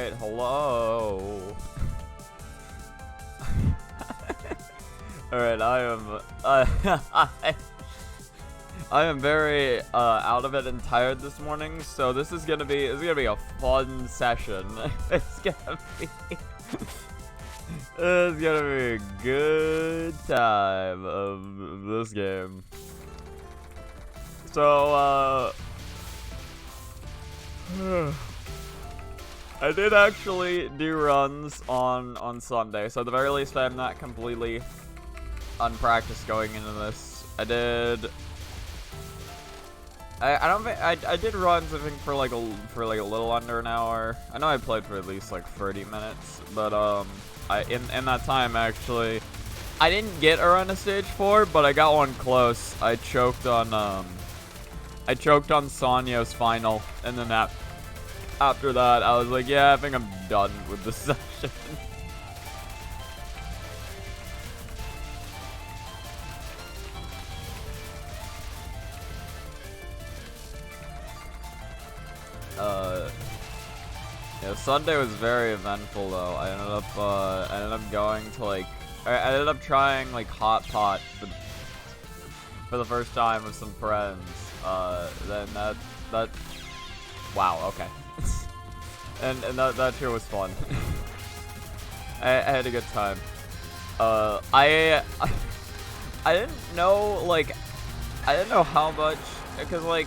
Alright, hello. Alright, I am very out of it and tired this morning, so this is gonna be a fun session. It's gonna be a good time of this game. So I did actually do runs on Sunday, so at the very least I'm not completely unpracticed going into this. I did runs, I think, for like a little under an hour. I know I played for at least like 30 minutes, but in that time actually I didn't get a run to stage 4, but I got one close. I choked on Sanyo's final, and then after that I was like, yeah, I think I'm done with this session. Yeah, Sunday was very eventful though. I ended up going to I ended up trying like hot pot for the first time with some friends. Then that wow, okay. and that sure was fun. I had a good time. I didn't know how much, because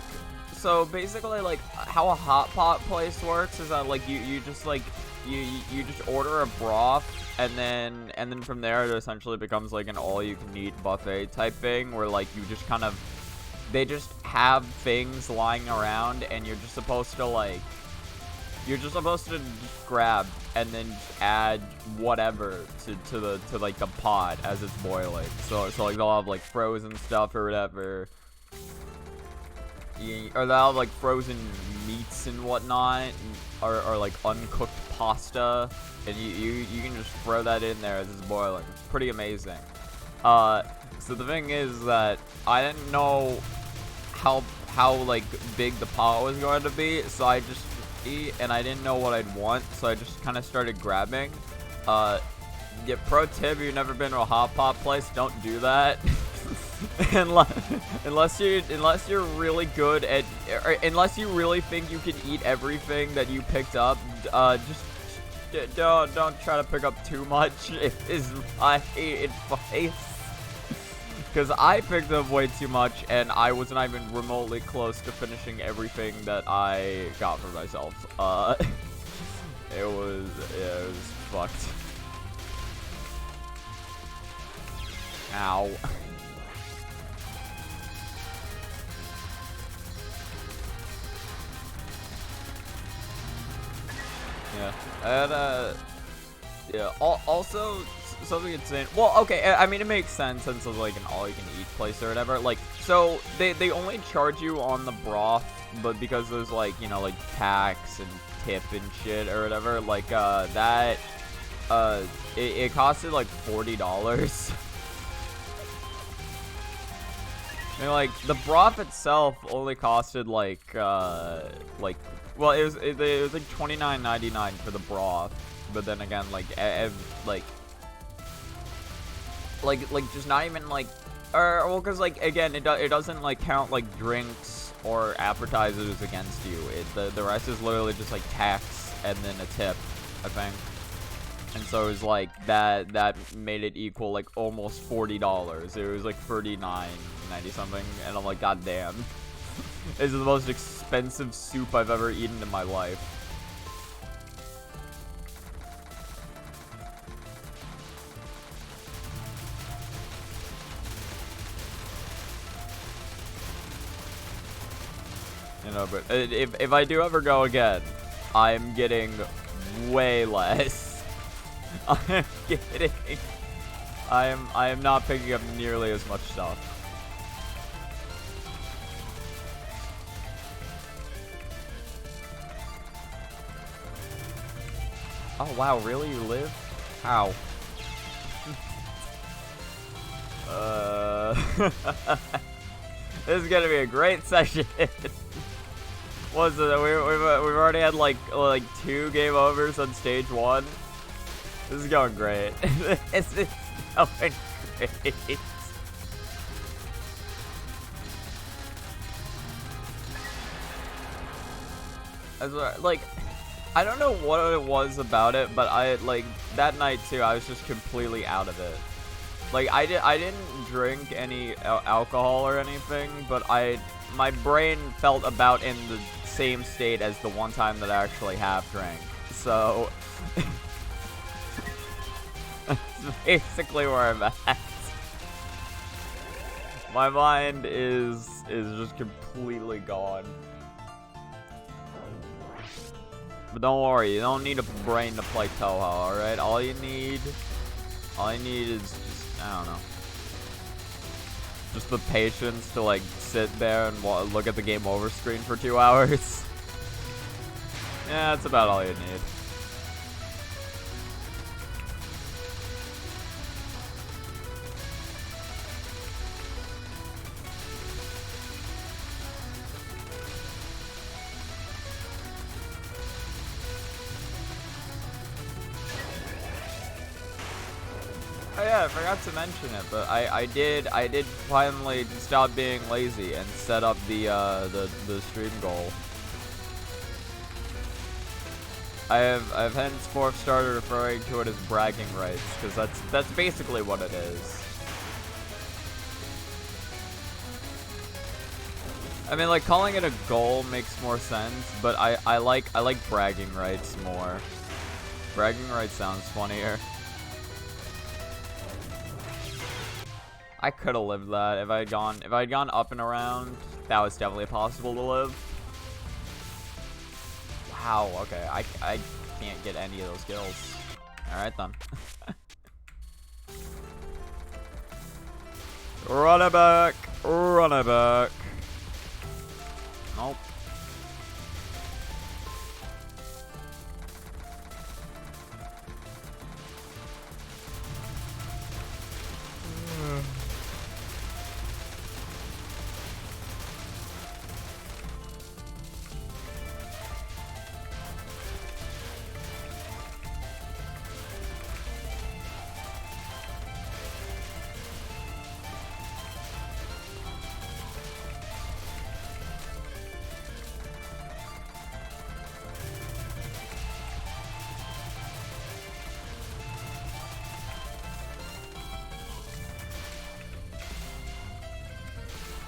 so basically, how a hot pot place works is that you just order a broth, and then from there it essentially becomes like an all-you-can-eat buffet type thing, where you just kind of, they just have things lying around, and you're just supposed to just grab and then just add whatever to the pot as it's boiling. So they'll have frozen stuff or whatever. Or they'll have frozen meats and whatnot, or uncooked pasta, and you can just throw that in there as it's boiling. It's pretty amazing. So the thing is that I didn't know how big the pot was going to be, so I just eat, and I didn't know what I'd want, so I just kind of started grabbing. Yeah, pro tip: if you've never been to a hot pot place, don't do that. unless you're really good at, or unless you really think you can eat everything that you picked up, just don't try to pick up too much. Is my advice. Because I picked up way too much, and I wasn't even remotely close to finishing everything that I got for myself. It was fucked. Ow. Yeah, and yeah. Also, something insane. Well, okay. I mean, it makes sense since it's an all-you-can-eat place or whatever. So they only charge you on the broth, but because there's tax and tip and shit or whatever, it costed $40. I mean, the broth itself only costed well, it was $29.99 for the broth, but then again, just not even well, because again, it doesn't count count or appetizers against you. The rest is literally just tax and then a tip, I think. And so it was that made it equal almost $40. It was $39.90 something, and I'm god damn. This is the most expensive soup I've ever eaten in my life. You know, but if I do ever go again, I'm getting way less. I'm kidding. I am not picking up nearly as much stuff. Oh wow, really? You live? How? This is gonna be a great session. What's it? We've already had like 2 game overs on stage 1. This is going great. This is going great. Like, I don't know what it was about it, but that night too, I was just completely out of it. Like, I didn't drink any alcohol or anything, but my brain felt about in the same state as the one time that I actually have drank. So, that's basically where I'm at. My mind is just completely gone. But don't worry, you don't need a brain to play Touhou, alright? All you need is just, I don't know. Just the patience to, like, sit there and look at the game over screen for 2 hours. Yeah, that's about all you need. Oh yeah, I forgot to mention it, but I did finally stop being lazy and set up the stream goal. I've henceforth started referring to it as bragging rights, because that's basically what it is. I mean, like, calling it a goal makes more sense, but I like bragging rights more. Bragging rights sounds funnier. I could have lived that if I'd gone up and around. That was definitely possible to live. Wow. Okay. I can't get any of those kills. All right then. Run it back. Run it back. Nope.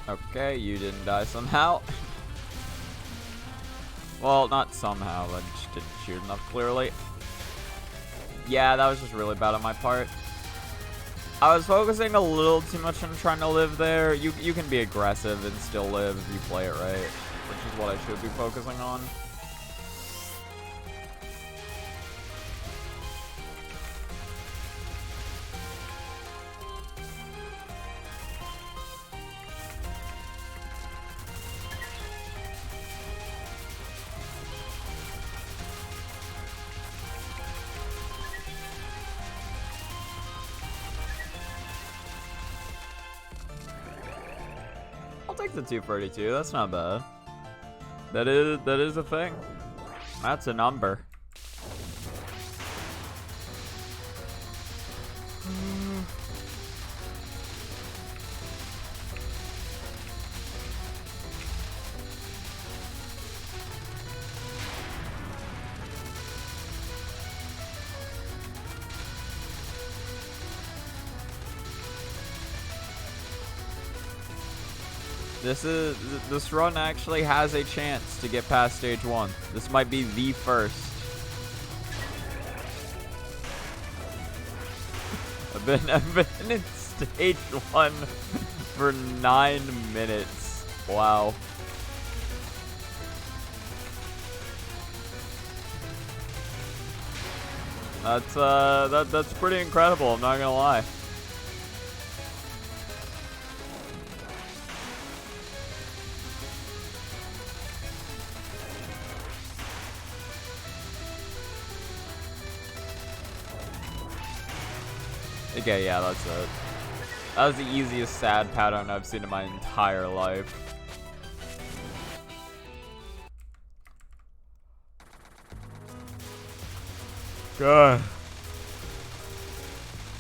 Okay, you didn't die somehow. Well, not somehow, I just didn't shoot enough clearly. Yeah, that was just really bad on my part. I was focusing a little too much on trying to live there. You can be aggressive and still live if you play it right, which is what I should be focusing on. I'll take the 232. That's not bad. That is a thing. That's a number. This run actually has a chance to get past stage 1. This might be the first. I've been in stage 1 for 9 minutes. Wow. That's pretty incredible, I'm not gonna lie. Okay, yeah, that's it. That was the easiest sad pattern I've seen in my entire life. god.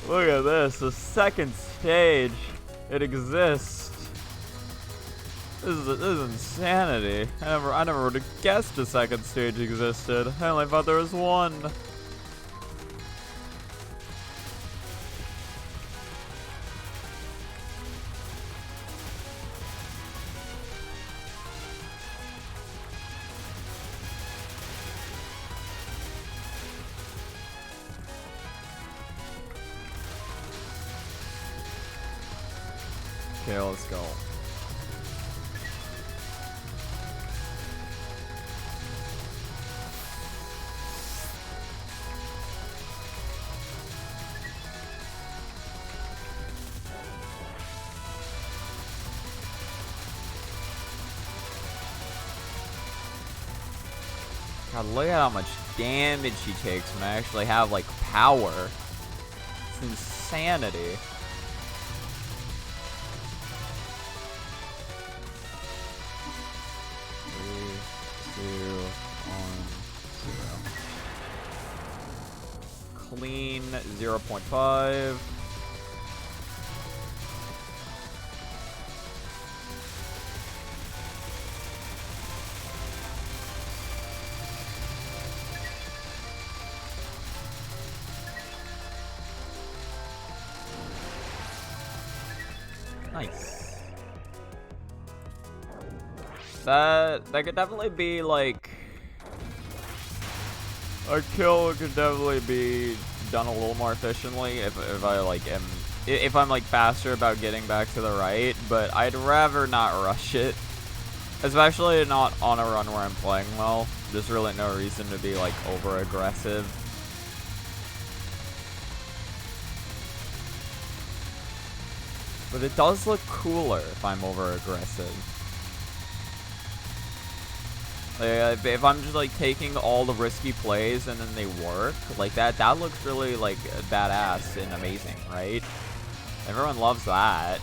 Look at this. The second stage. It exists. This is insanity. I never would have guessed a second stage existed. I only thought there was one. Okay, let's go. God, look at how much damage he takes when I actually have, like, power. It's insanity. Clean 0.5. Nice. That could definitely be like a kill could definitely be done a little more efficiently if I like am if I'm like faster about getting back to the right, but I'd rather not rush it. Especially not on a run where I'm playing well. There's really no reason to be like over aggressive. But it does look cooler if I'm over aggressive. Like, if I'm just like taking all the risky plays and then they work, like that looks really like badass and amazing, right? Everyone loves that.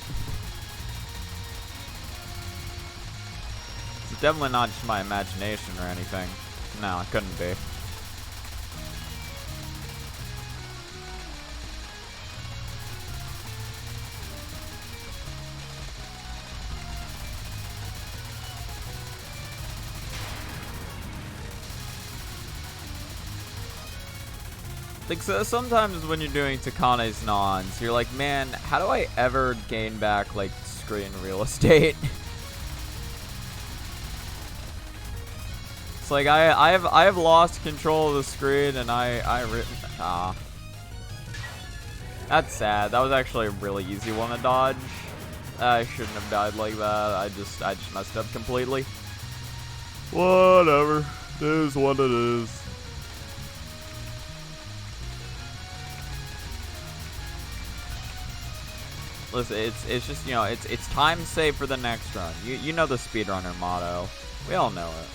It's definitely not just my imagination or anything. No, it couldn't be. Like, so sometimes when you're doing Takane's nons, you're like, man, how do I ever gain back, like, screen real estate? It's like, I have lost control of the screen, and that's sad. That was actually a really easy one to dodge. I shouldn't have died like that. I just messed up completely. Whatever. It is what it is. Listen, it's just, you know, it's time save for the next run. You know the speedrunner motto. We all know it.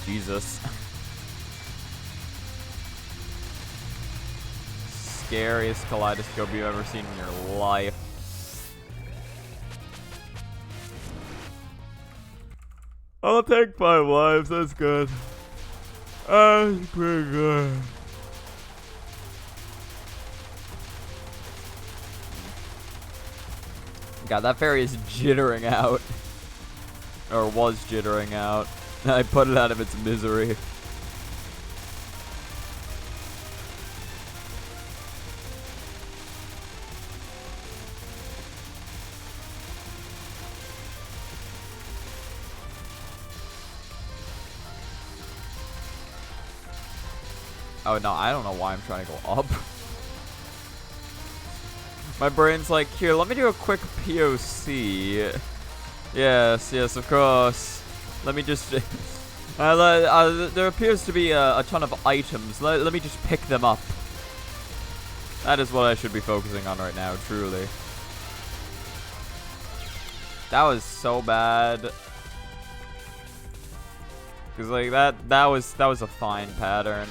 Jesus. Scariest kaleidoscope you've ever seen in your life. I'll take 5 lives, that's good. That's pretty good. God, that fairy is jittering out. Or was jittering out. I put it out of its misery. Oh no, I don't know why I'm trying to go up. My brain's like, here, let me do a quick POC. Yes, of course. Let me just... there appears to be a ton of items. Let me just pick them up. That is what I should be focusing on right now, truly. That was so bad. Cause like that was a fine pattern.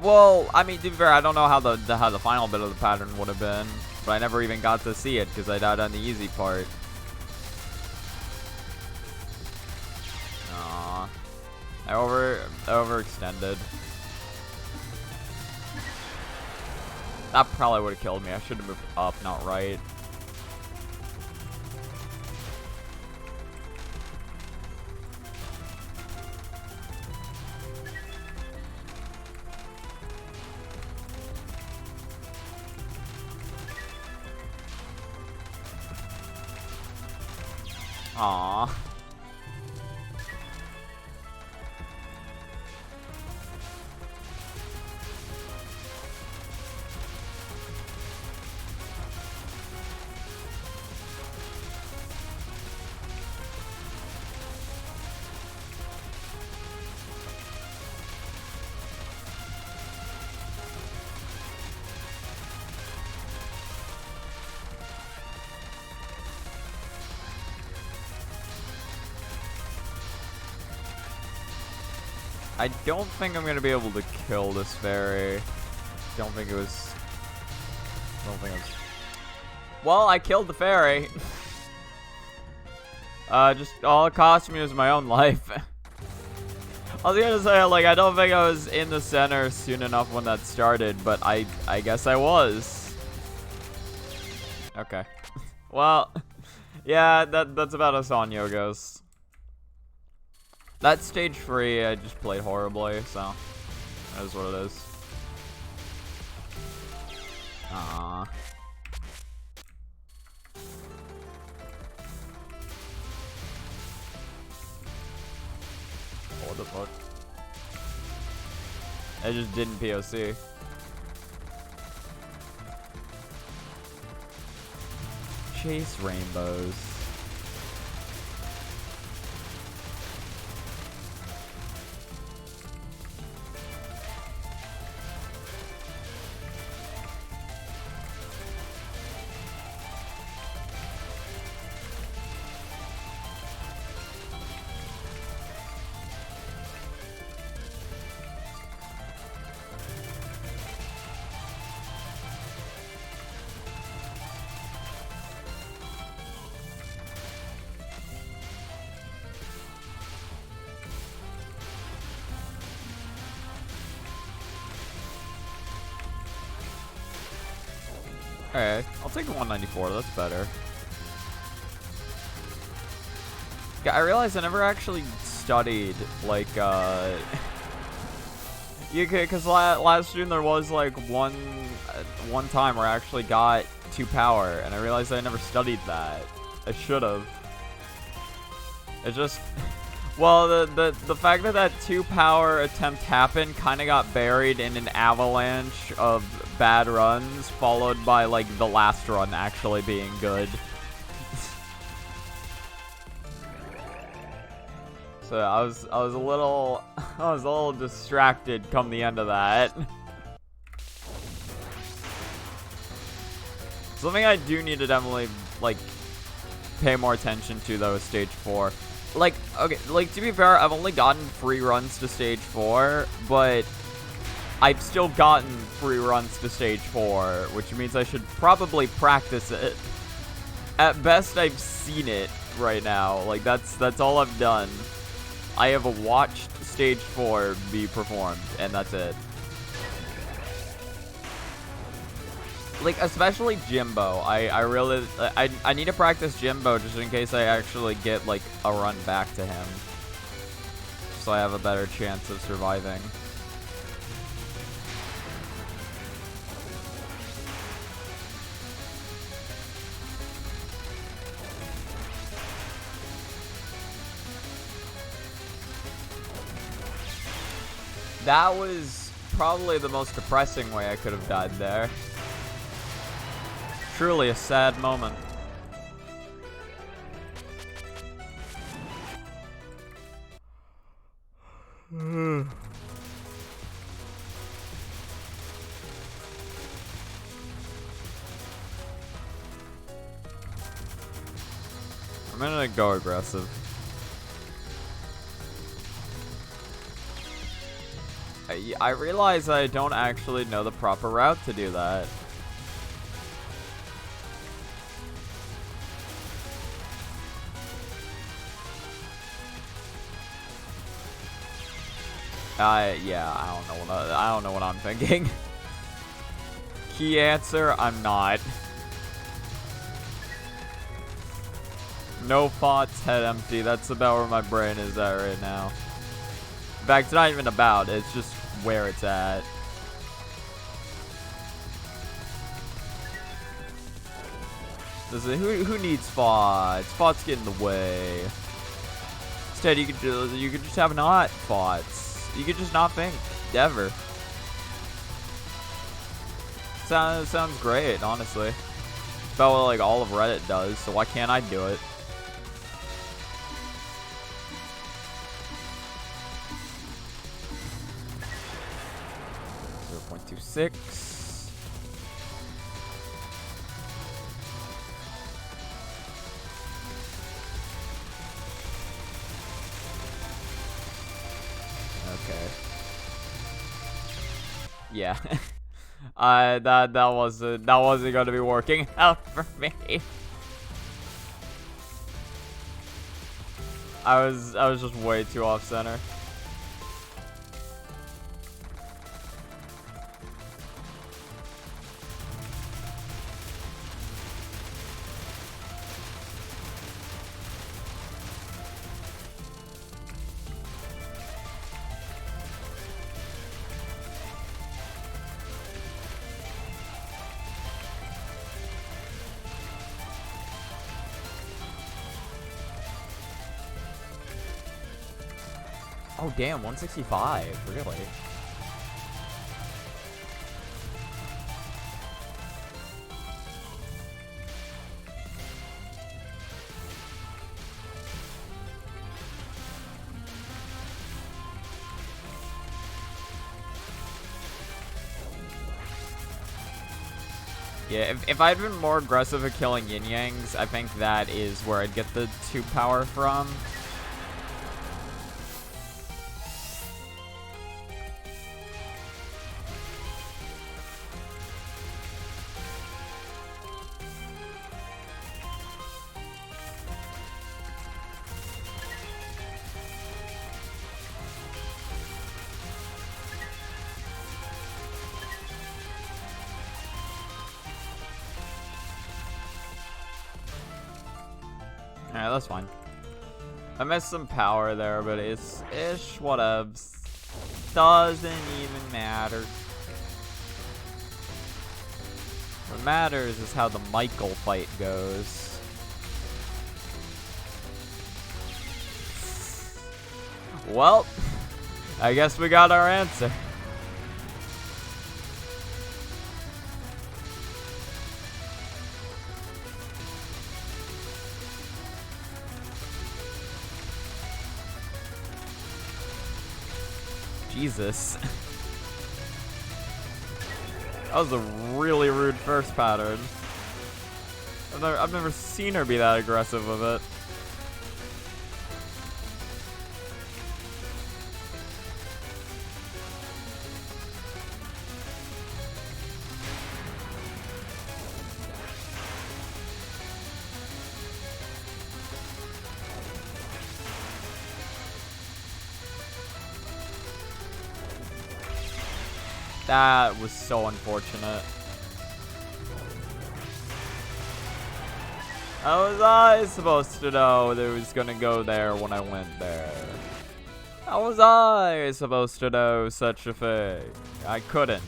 Well, I mean, to be fair, I don't know how the final bit of the pattern would have been, but I never even got to see it because I died on the easy part. Aww. I overextended. That probably would have killed me. I should have moved up, not right. Aww. I don't think I'm gonna be able to kill this fairy. Don't think it was. Well, I killed the fairy. Just all it cost me was my own life. I was gonna say, like, I don't think I was in the center soon enough when that started, but I guess I was. Okay. Well, yeah, that's about as Sanyo goes. That stage 3, I just played horribly, so that is what it is. Aww. What the fuck? I just didn't POC. Chase rainbows. Alright, I'll take the 194, that's better. Yeah, I realized I never actually studied, like, because last stream there was, like, one time where I actually got 2 power, and I realized I never studied that. I should've. It's just... Well, the fact that that 2 power attempt happened kind of got buried in an avalanche of bad runs, followed by like the last run actually being good. So I was a little distracted come the end of that. Something I do need to definitely like pay more attention to though is stage 4. Like, okay, like, to be fair, I've only gotten free runs to stage 4, but I've still gotten free runs to stage 4, which means I should probably practice it. At best, I've seen it right now. Like, that's all I've done. I have watched stage 4 be performed, and that's it. Like, especially Jimbo. I really... I need to practice Jimbo just in case I actually get, like, a run back to him. So I have a better chance of surviving. That was probably the most depressing way I could have died there. Truly a sad moment. I'm gonna go aggressive. I realize I don't actually know the proper route to do that. Yeah, I don't know what I'm thinking. Key answer, I'm not. No thoughts, head empty. That's about where my brain is at right now. In fact, it's not even about, it's just where it's at. Who needs thoughts? Thoughts get in the way. Instead, you could just have not thoughts. You could just not think, ever. Sounds great, honestly. It's about what like all of Reddit does, so why can't I do it? .26. Okay. Yeah. that wasn't gonna be working out for me. I was just way too off center. Oh damn, 165, really? Yeah, if I'd been more aggressive at killing yin-yangs, I think that is where I'd get the 2 power from. Alright, that's fine. I missed some power there, but it's ish whatevs. Doesn't even matter. What matters is how the Michael fight goes. Well, I guess we got our answer. Jesus. That was a really rude first pattern. I've never seen her be that aggressive with it. That was so unfortunate. How was I supposed to know that it was gonna go there when I went there? How was I supposed to know such a thing? I couldn't.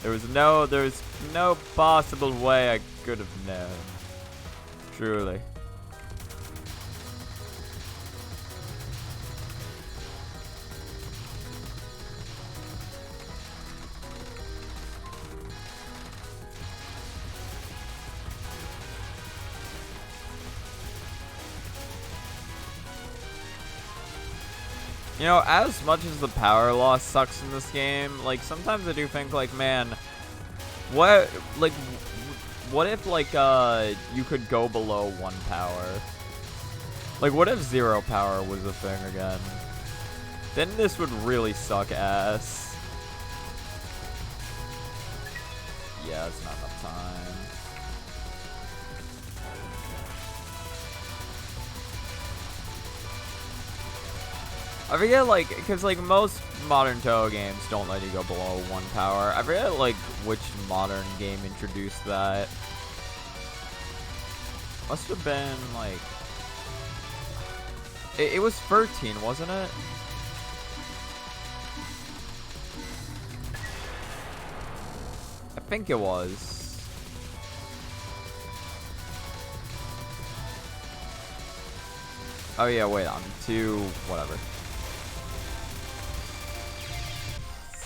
There was no possible way I could have known. Truly. You know, as much as the power loss sucks in this game, like, sometimes I do think, like, man, what if, like, you could go below 1 power? Like, what if 0 power was a thing again? Then this would really suck ass. Yeah, it's not enough time. I forget, like, because, like, most modern Touhou games don't let you go below 1 power. I forget, like, which modern game introduced that. Must have been, like... It was 13, wasn't it? I think it was. Oh yeah, wait, I'm 2, whatever.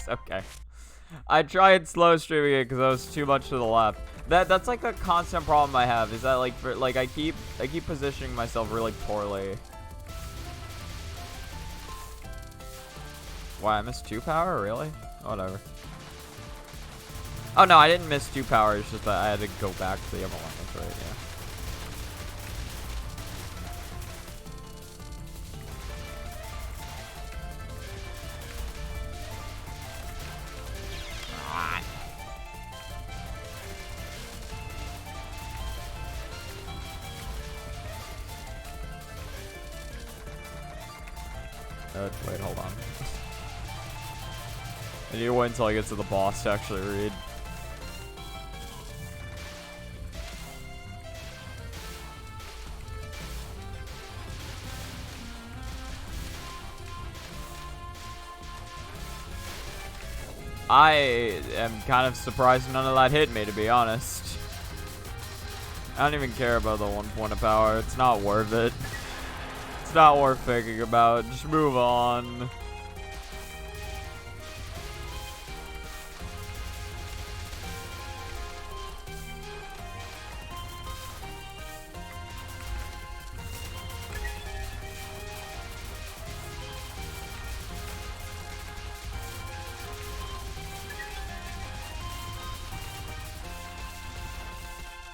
Okay. I tried slow streaming it because I was too much to the left. That's like a constant problem I have, is that like I keep positioning myself really poorly. Why, I missed 2 power? Really? Whatever. Oh no, I didn't miss 2 power, it's just that I had to go back to the other one, that's right, yeah. Wait, hold on. I need to wait until I get to the boss to actually read. I am kind of surprised none of that hit me, to be honest. I don't even care about the 1 point of power. It's not worth it. It's not worth thinking about. Just move on.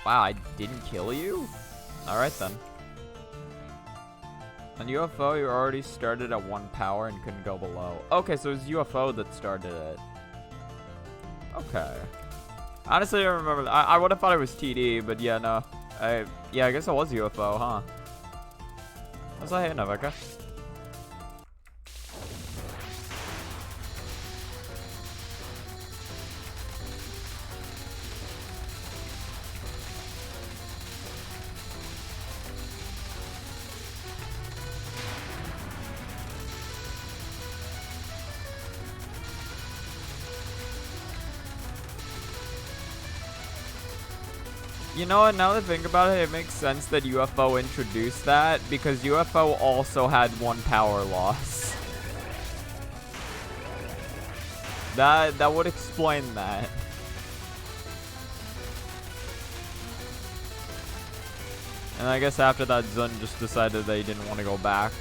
Wow, I didn't kill you? Alright then. On UFO, you already started at 1 power and couldn't go below. Okay, so it was UFO that started it. Okay. Honestly, I don't remember. I would have thought it was TD, but yeah, no. Yeah, I guess it was UFO, huh? What's that hitting of, okay? You know what, now that I think about it, it makes sense that UFO introduced that, because UFO also had 1 power loss. That would explain that. And I guess after that, Zun just decided that he didn't want to go back.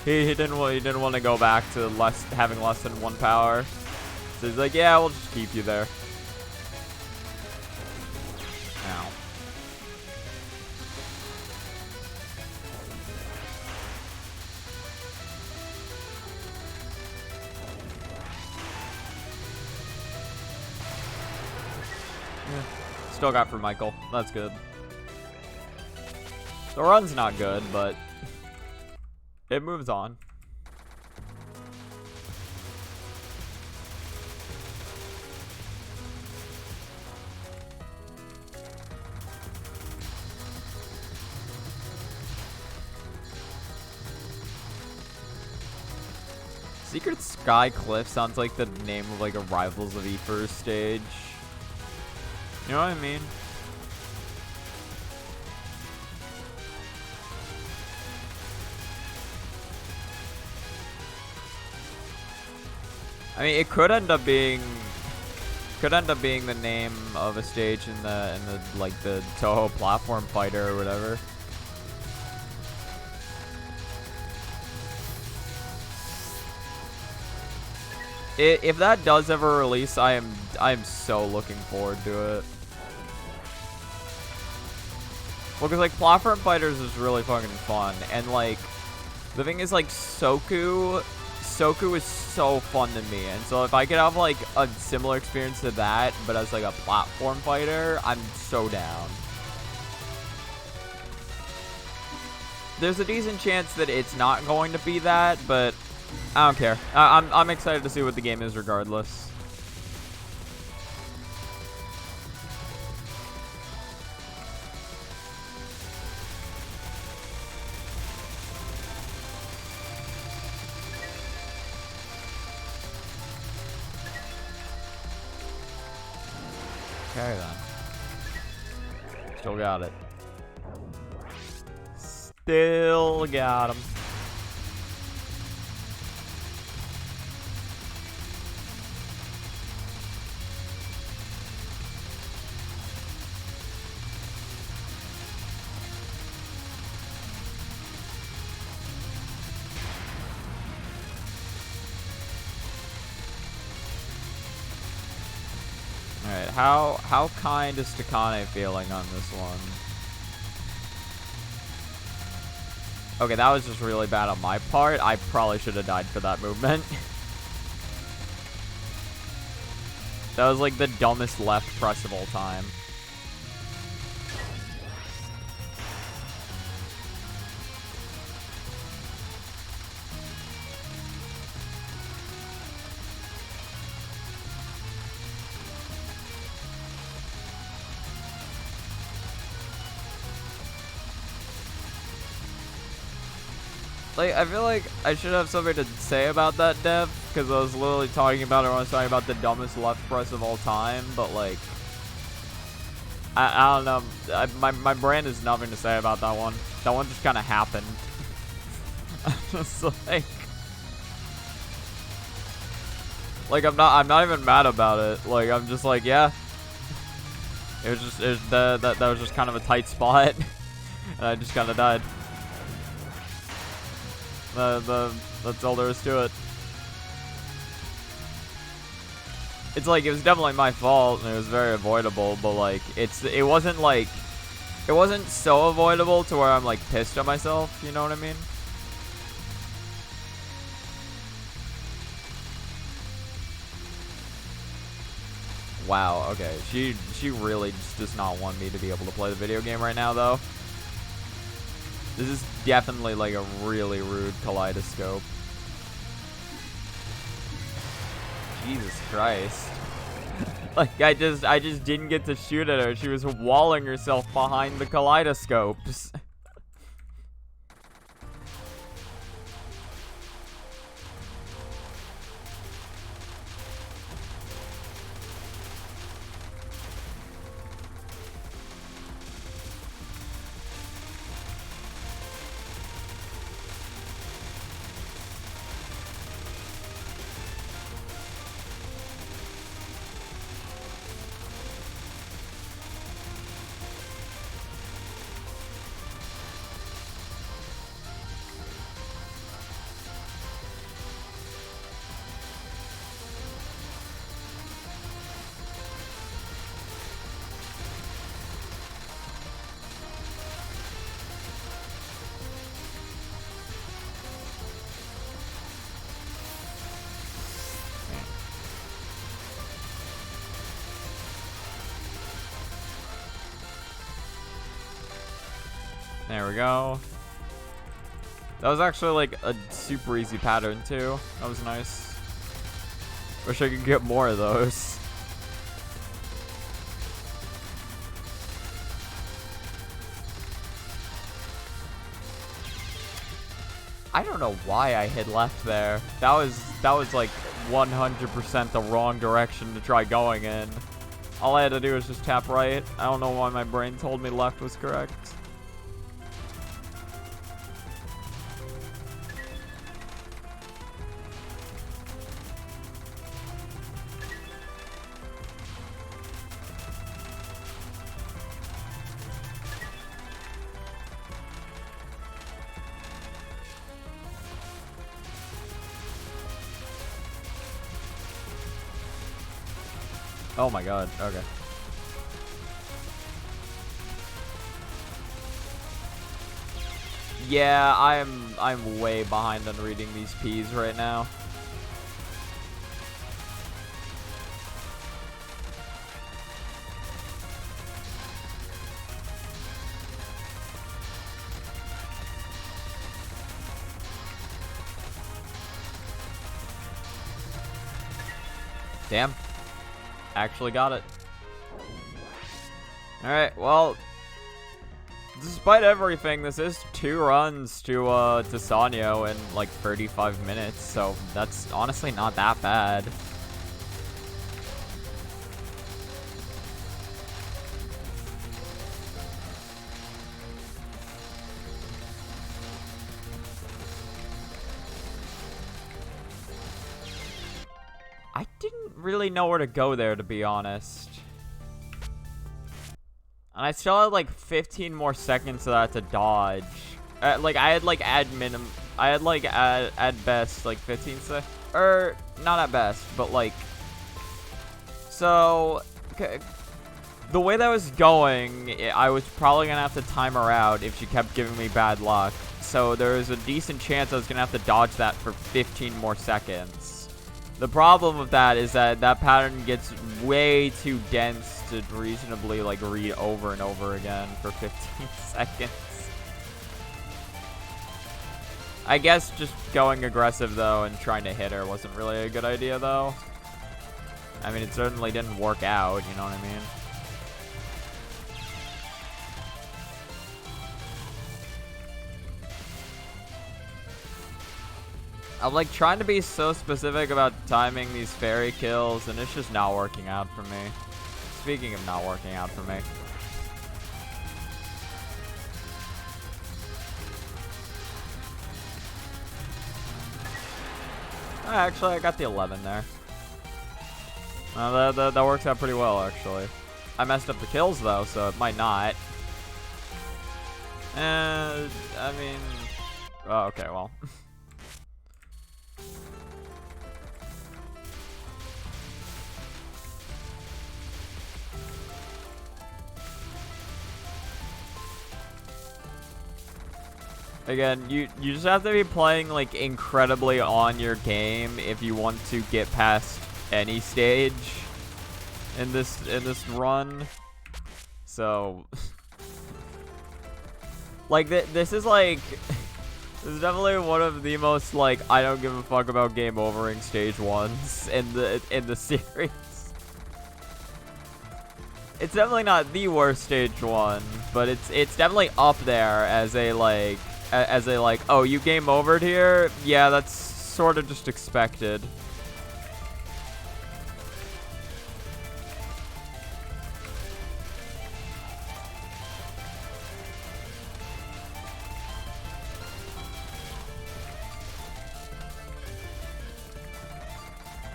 he didn't want to go back to having less than 1 power. So he's like, yeah, we'll just keep you there. Ow. Yeah. Still got for Michael. That's good. The run's not good, but it moves on. Secret Sky Cliff sounds like the name of like a Rivals of Ethers stage. You know what I mean? I mean, it could end up being the name of a stage in the like the Touhou platform fighter or whatever. If that does ever release, I am so looking forward to it. Well, because like platform fighters is really fucking fun, and like the thing is like Soku is so fun to me, and so if I could have like a similar experience to that, but as like a platform fighter, I'm so down. There's a decent chance that it's not going to be that, but I don't care. I'm excited to see what the game is regardless. Okay then. Still got it. Still got him. Alright, how kind is Takane feeling on this one? Okay, that was just really bad on my part. I probably should have died for that movement. That was like the dumbest left press of all time. Like, I feel like I should have something to say about that dev, because I was literally talking about it when I was talking about the dumbest left press of all time, but like, I don't know, my brain has nothing to say about that one. That one just kind of happened. I'm just like I'm not even mad about it. Like, I'm just like, yeah, that was just kind of a tight spot, and I just kind of died. That's all there is to it. It's like, it was definitely my fault and it was very avoidable, but like, it wasn't so avoidable to where I'm like pissed at myself, you know what I mean? Wow, okay. She really just does not want me to be able to play the video game right now though. This is definitely like a really rude kaleidoscope. Jesus Christ. Like, I just didn't get to shoot at her. She was walling herself behind the kaleidoscopes. There we go. That was actually like a super easy pattern too. That was nice. Wish I could get more of those. I don't know why I hit left there. That was like 100% the wrong direction to try going in. All I had to do was just tap right. I don't know why my brain told me left was correct. Oh my god, okay. Yeah, I'm way behind on reading these P's right now. Damn. Actually got it. Alright, well, despite everything, this is 2 runs to Sanyo in like 35 minutes, so that's honestly not that bad. I didn't really know where to go there, to be honest. And I still had like 15 more seconds of that to dodge. Like I had like at best like 15 seconds. Or not at best, but like. So the way that was going, I was probably gonna have to time her out if she kept giving me bad luck. So there was a decent chance I was gonna have to dodge that for 15 more seconds. The problem with that is that that pattern gets way too dense to reasonably like read over and over again for 15 seconds. I guess just going aggressive though and trying to hit her wasn't really a good idea though. I mean, it certainly didn't work out, you know what I mean? I'm like trying to be so specific about timing these fairy kills, and it's just not working out for me. Speaking of not working out for me. Actually, I got the 11 there. That works out pretty well, actually. I messed up the kills, though, so it might not. I mean... Oh, okay, well... Again, you just have to be playing like incredibly on your game if you want to get past any stage in this run. So like this is like this is definitely one of the most like I don't give a fuck about game overing stage ones in the series. It's definitely not the worst stage one, but it's definitely up there as a like oh, you game overed here? Yeah, that's sort of just expected.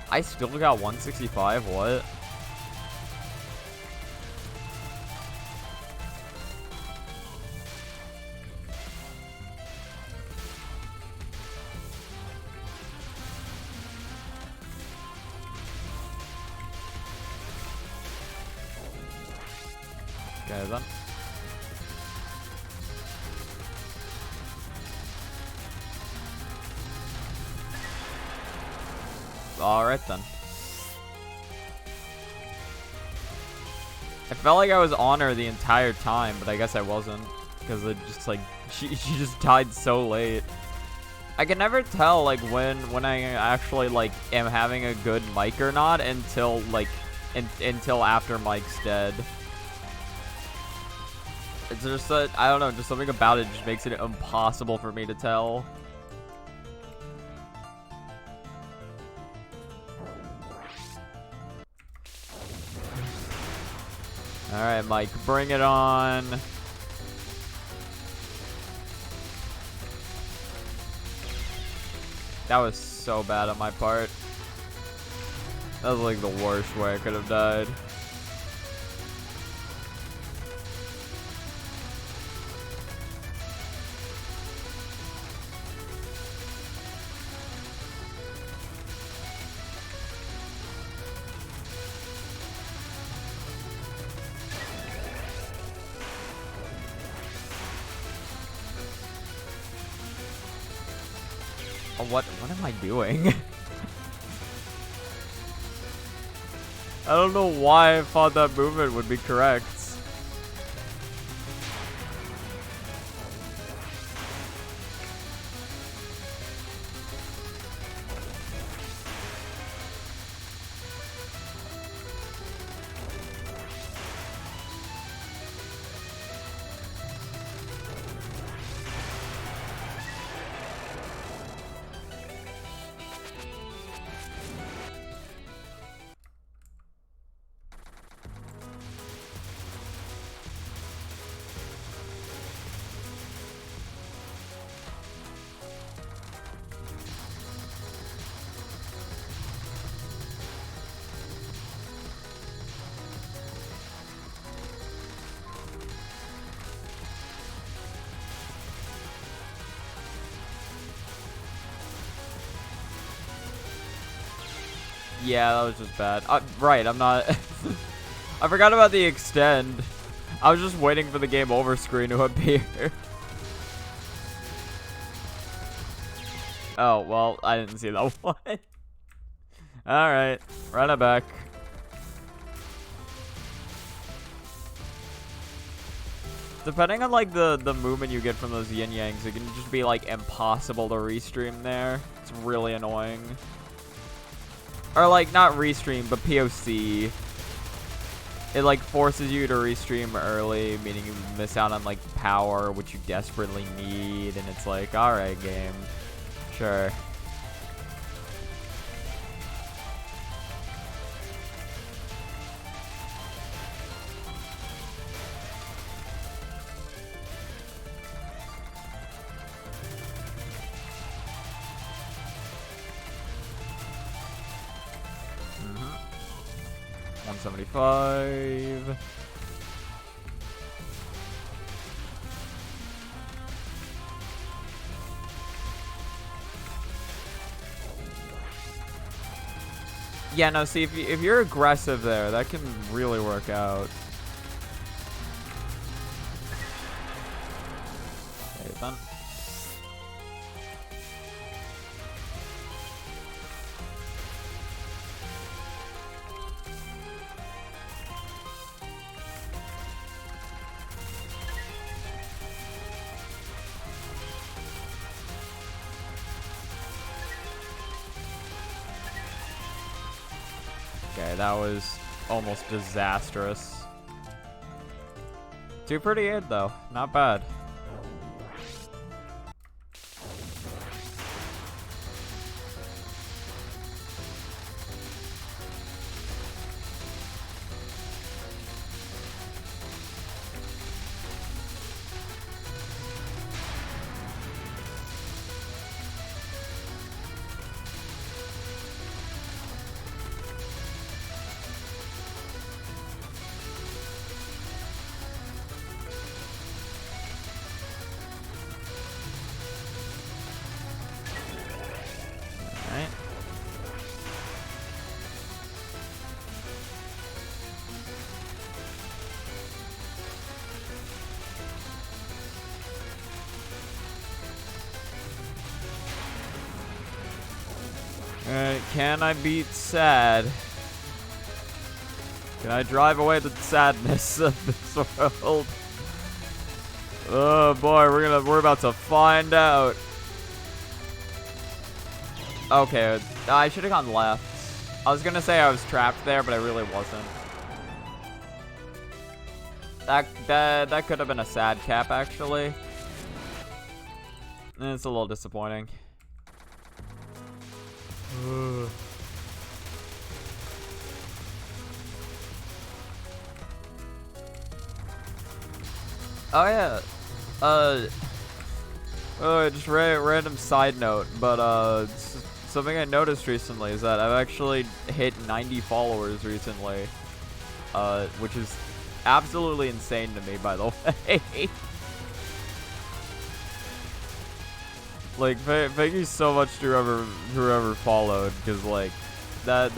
I still got 165, what? Okay, then. Alright, then. I felt like I was on her the entire time, but I guess I wasn't. Because it just, like, she just died so late. I can never tell, like, when I actually, like, am having a good mic or not until, like, until after Mike's dead. It's just that, I don't know, just something about it just makes it impossible for me to tell. Alright, Mike, bring it on. That was so bad on my part. That was like the worst way I could have died. What am I doing? I don't know why I thought that movement would be correct. Yeah, that was just bad. Right, I'm not... I forgot about the extend. I was just waiting for the game over screen to appear. Oh, well, I didn't see that one. Alright, run it back. Depending on, like, the movement you get from those yin-yangs, it can just be, like, impossible to restream there. It's really annoying. Or, like, not restream, but POC. It, like, forces you to restream early, meaning you miss out on, like, power, which you desperately need, and it's like, alright, game. Sure. Mm-hmm. 175. Yeah, no, see, if you're aggressive there, that can really work out. Okay, done. Okay, that was almost disastrous. 238 though, not bad. Alright, can I beat sad? Can I drive away the sadness of this world? Oh boy, we're about to find out. Okay, I should have gone left. I was gonna say I was trapped there, but I really wasn't. That could have been a sad cap, actually. It's a little disappointing. Oh yeah, just random side note, but something I noticed recently is that I've actually hit 90 followers recently, which is absolutely insane to me, by the way. Like, thank you so much to whoever followed, because like that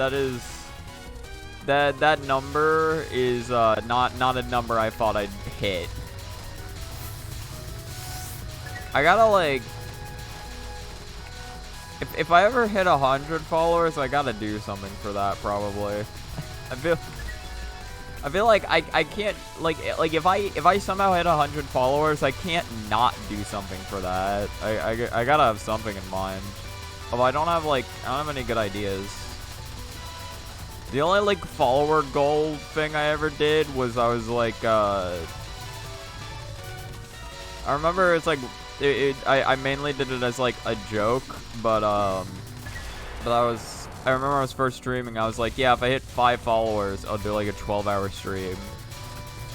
number is not a number I thought I'd hit. I gotta, like, if I ever hit 100 followers, I gotta do something for that, probably. I feel like I can't, like if I somehow hit 100 followers, I can't not do something for that. I gotta have something in mind. Although I don't have any good ideas. The only, like, follower goal thing I ever did was I was like, I remember it's like, I mainly did it as, like, a joke, but I remember I was first streaming, I was like, yeah, if I hit 5 followers, I'll do, like, a 12-hour stream.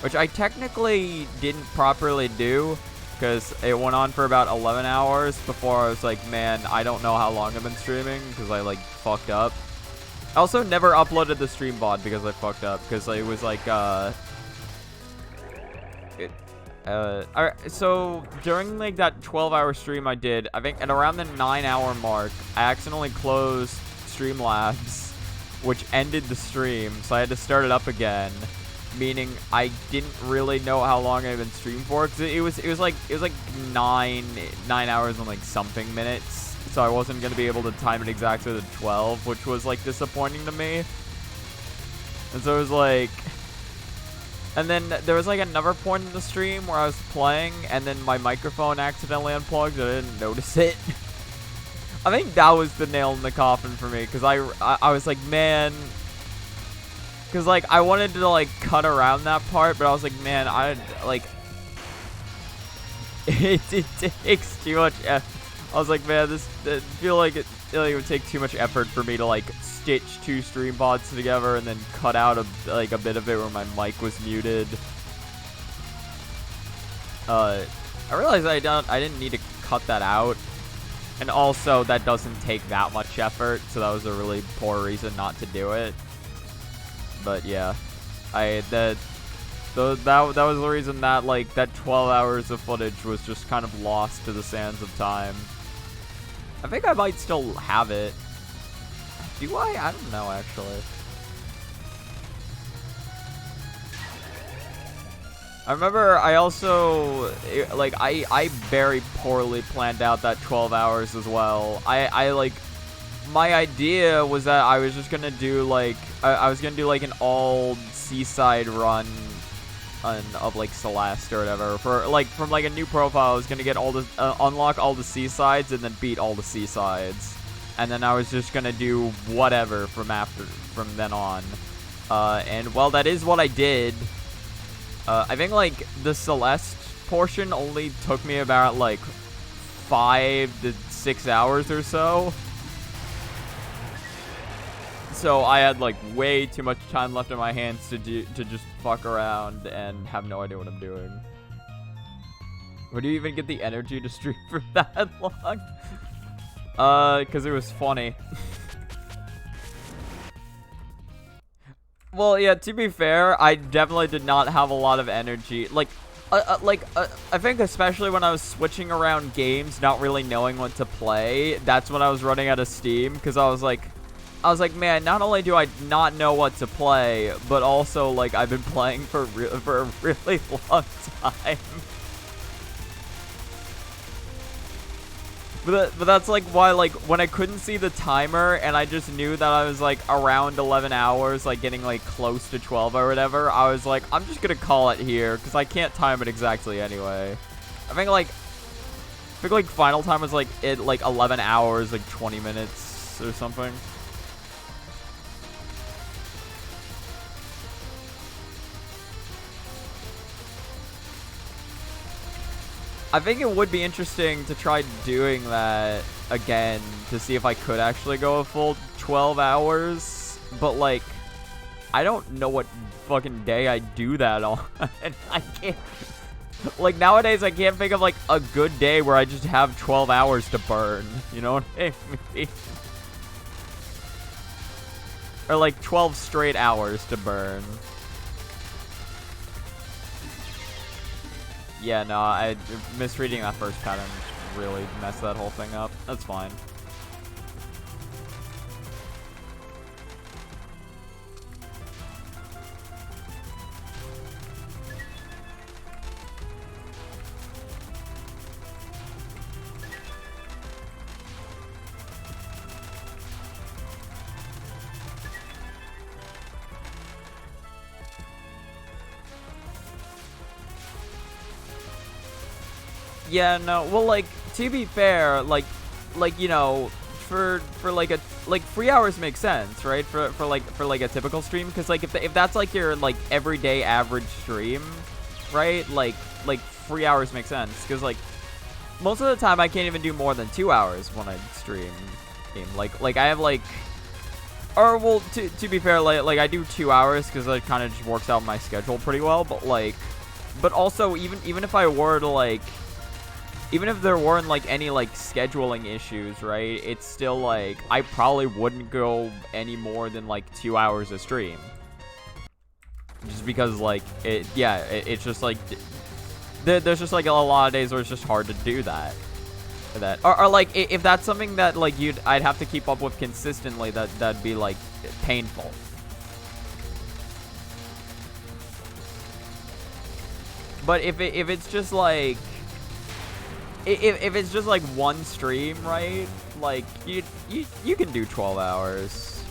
Which I technically didn't properly do, because it went on for about 11 hours before I was like, man, I don't know how long I've been streaming, because I, like, fucked up. I also never uploaded the stream VOD because I fucked up, because it was, like, so during, like, that 12-hour stream I did, I think at around the 9-hour mark, I accidentally closed Streamlabs, which ended the stream, so I had to start it up again, meaning I didn't really know how long I've been streaming for, because it was like 9 hours and like something minutes, so I wasn't gonna be able to time it exactly to 12, which was like disappointing to me. And so it was like, and then there was like another point in the stream where I was playing, and then my microphone accidentally unplugged, and I didn't notice it. I think that was the nail in the coffin for me, because I was like, man, because like I wanted to like cut around that part, but I was like, man, it takes too much effort. I was like, man, I feel like it would take too much effort for me to like stitch 2 stream pods together and then cut out a bit of it where my mic was muted. I realized I didn't need to cut that out. And also, that doesn't take that much effort, so that was a really poor reason not to do it. But yeah, that was the reason that like that 12 hours of footage was just kind of lost to the sands of time. I think I might still have it. Do I? I don't know actually. I remember I also, like, I very poorly planned out that 12 hours as well. I like, my idea was that I was just gonna do, like, I was gonna do, like, an all seaside run of, like, Celeste or whatever. For, like, from, like, a new profile, I was gonna get all the, unlock all the seasides and then beat all the seasides. And then I was just gonna do whatever from then on. And, well, that is what I did. I think, like, the Celeste portion only took me about, like, 5 to 6 hours or so. So I had, like, way too much time left in my hands to just fuck around and have no idea what I'm doing. Where do you even get the energy to stream for that long? Because it was funny. Well, yeah, to be fair, I definitely did not have a lot of energy. Like, I think especially when I was switching around games, not really knowing what to play, that's when I was running out of steam, because I was like, man, not only do I not know what to play, but also, like, I've been playing for a really long time. But that's, like, why, like, when I couldn't see the timer and I just knew that I was, like, around 11 hours, like, getting, like, close to 12 or whatever, I was like, I'm just gonna call it here, because I can't time it exactly anyway. I think, like, final time was, like, 11 hours, like, 20 minutes or something. I think it would be interesting to try doing that again to see if I could actually go a full 12 hours. But, like, I don't know what fucking day I do that on. I can't... Like, nowadays, I can't think of, like, a good day where I just have 12 hours to burn. You know what I mean? Or, like, 12 straight hours to burn. Yeah, no, I misreading that first pattern just really messed that whole thing up. That's fine. Yeah, no, well, like, to be fair, like, you know, for like 3 hours makes sense, right? For like a typical stream, because, like, if that's, like, your, like, everyday average stream, right? Like 3 hours makes sense, because, like, most of the time I can't even do more than 2 hours when I stream game. Like, I have, like, or, well, to be fair, like I do 2 hours, because it kind of just works out my schedule pretty well, but, like, but also, even if I were to, like, even if there weren't, like, any, like, scheduling issues, right, it's still, like, I probably wouldn't go any more than, like, 2 hours a stream. Just because, like, it's just, like, there's just, like, a lot of days where it's just hard to do that. that. Or like, if that's something that, like, I'd have to keep up with consistently, that'd be, like, painful. But if it's just, like... If it's just, like, one stream, right? Like, you can do 12 hours.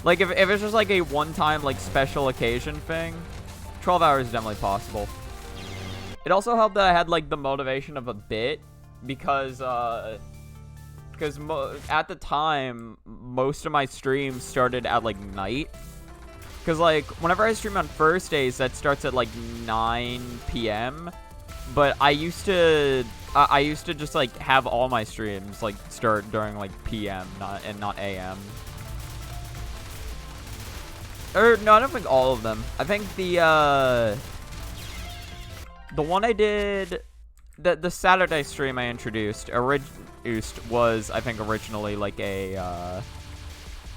Like, if it's just, like, a one-time, like, special occasion thing, 12 hours is definitely possible. It also helped that I had, like, the motivation of a bit, because at the time, most of my streams started at, like, night. Because, like, whenever I stream on Thursdays, that starts at, like, 9 p.m., but I used to just, like, have all my streams, like, start during, like, p.m., not a.m. Or, no, I don't think all of them. I think the one I did, the Saturday stream I introduced was, I think, originally, like, a,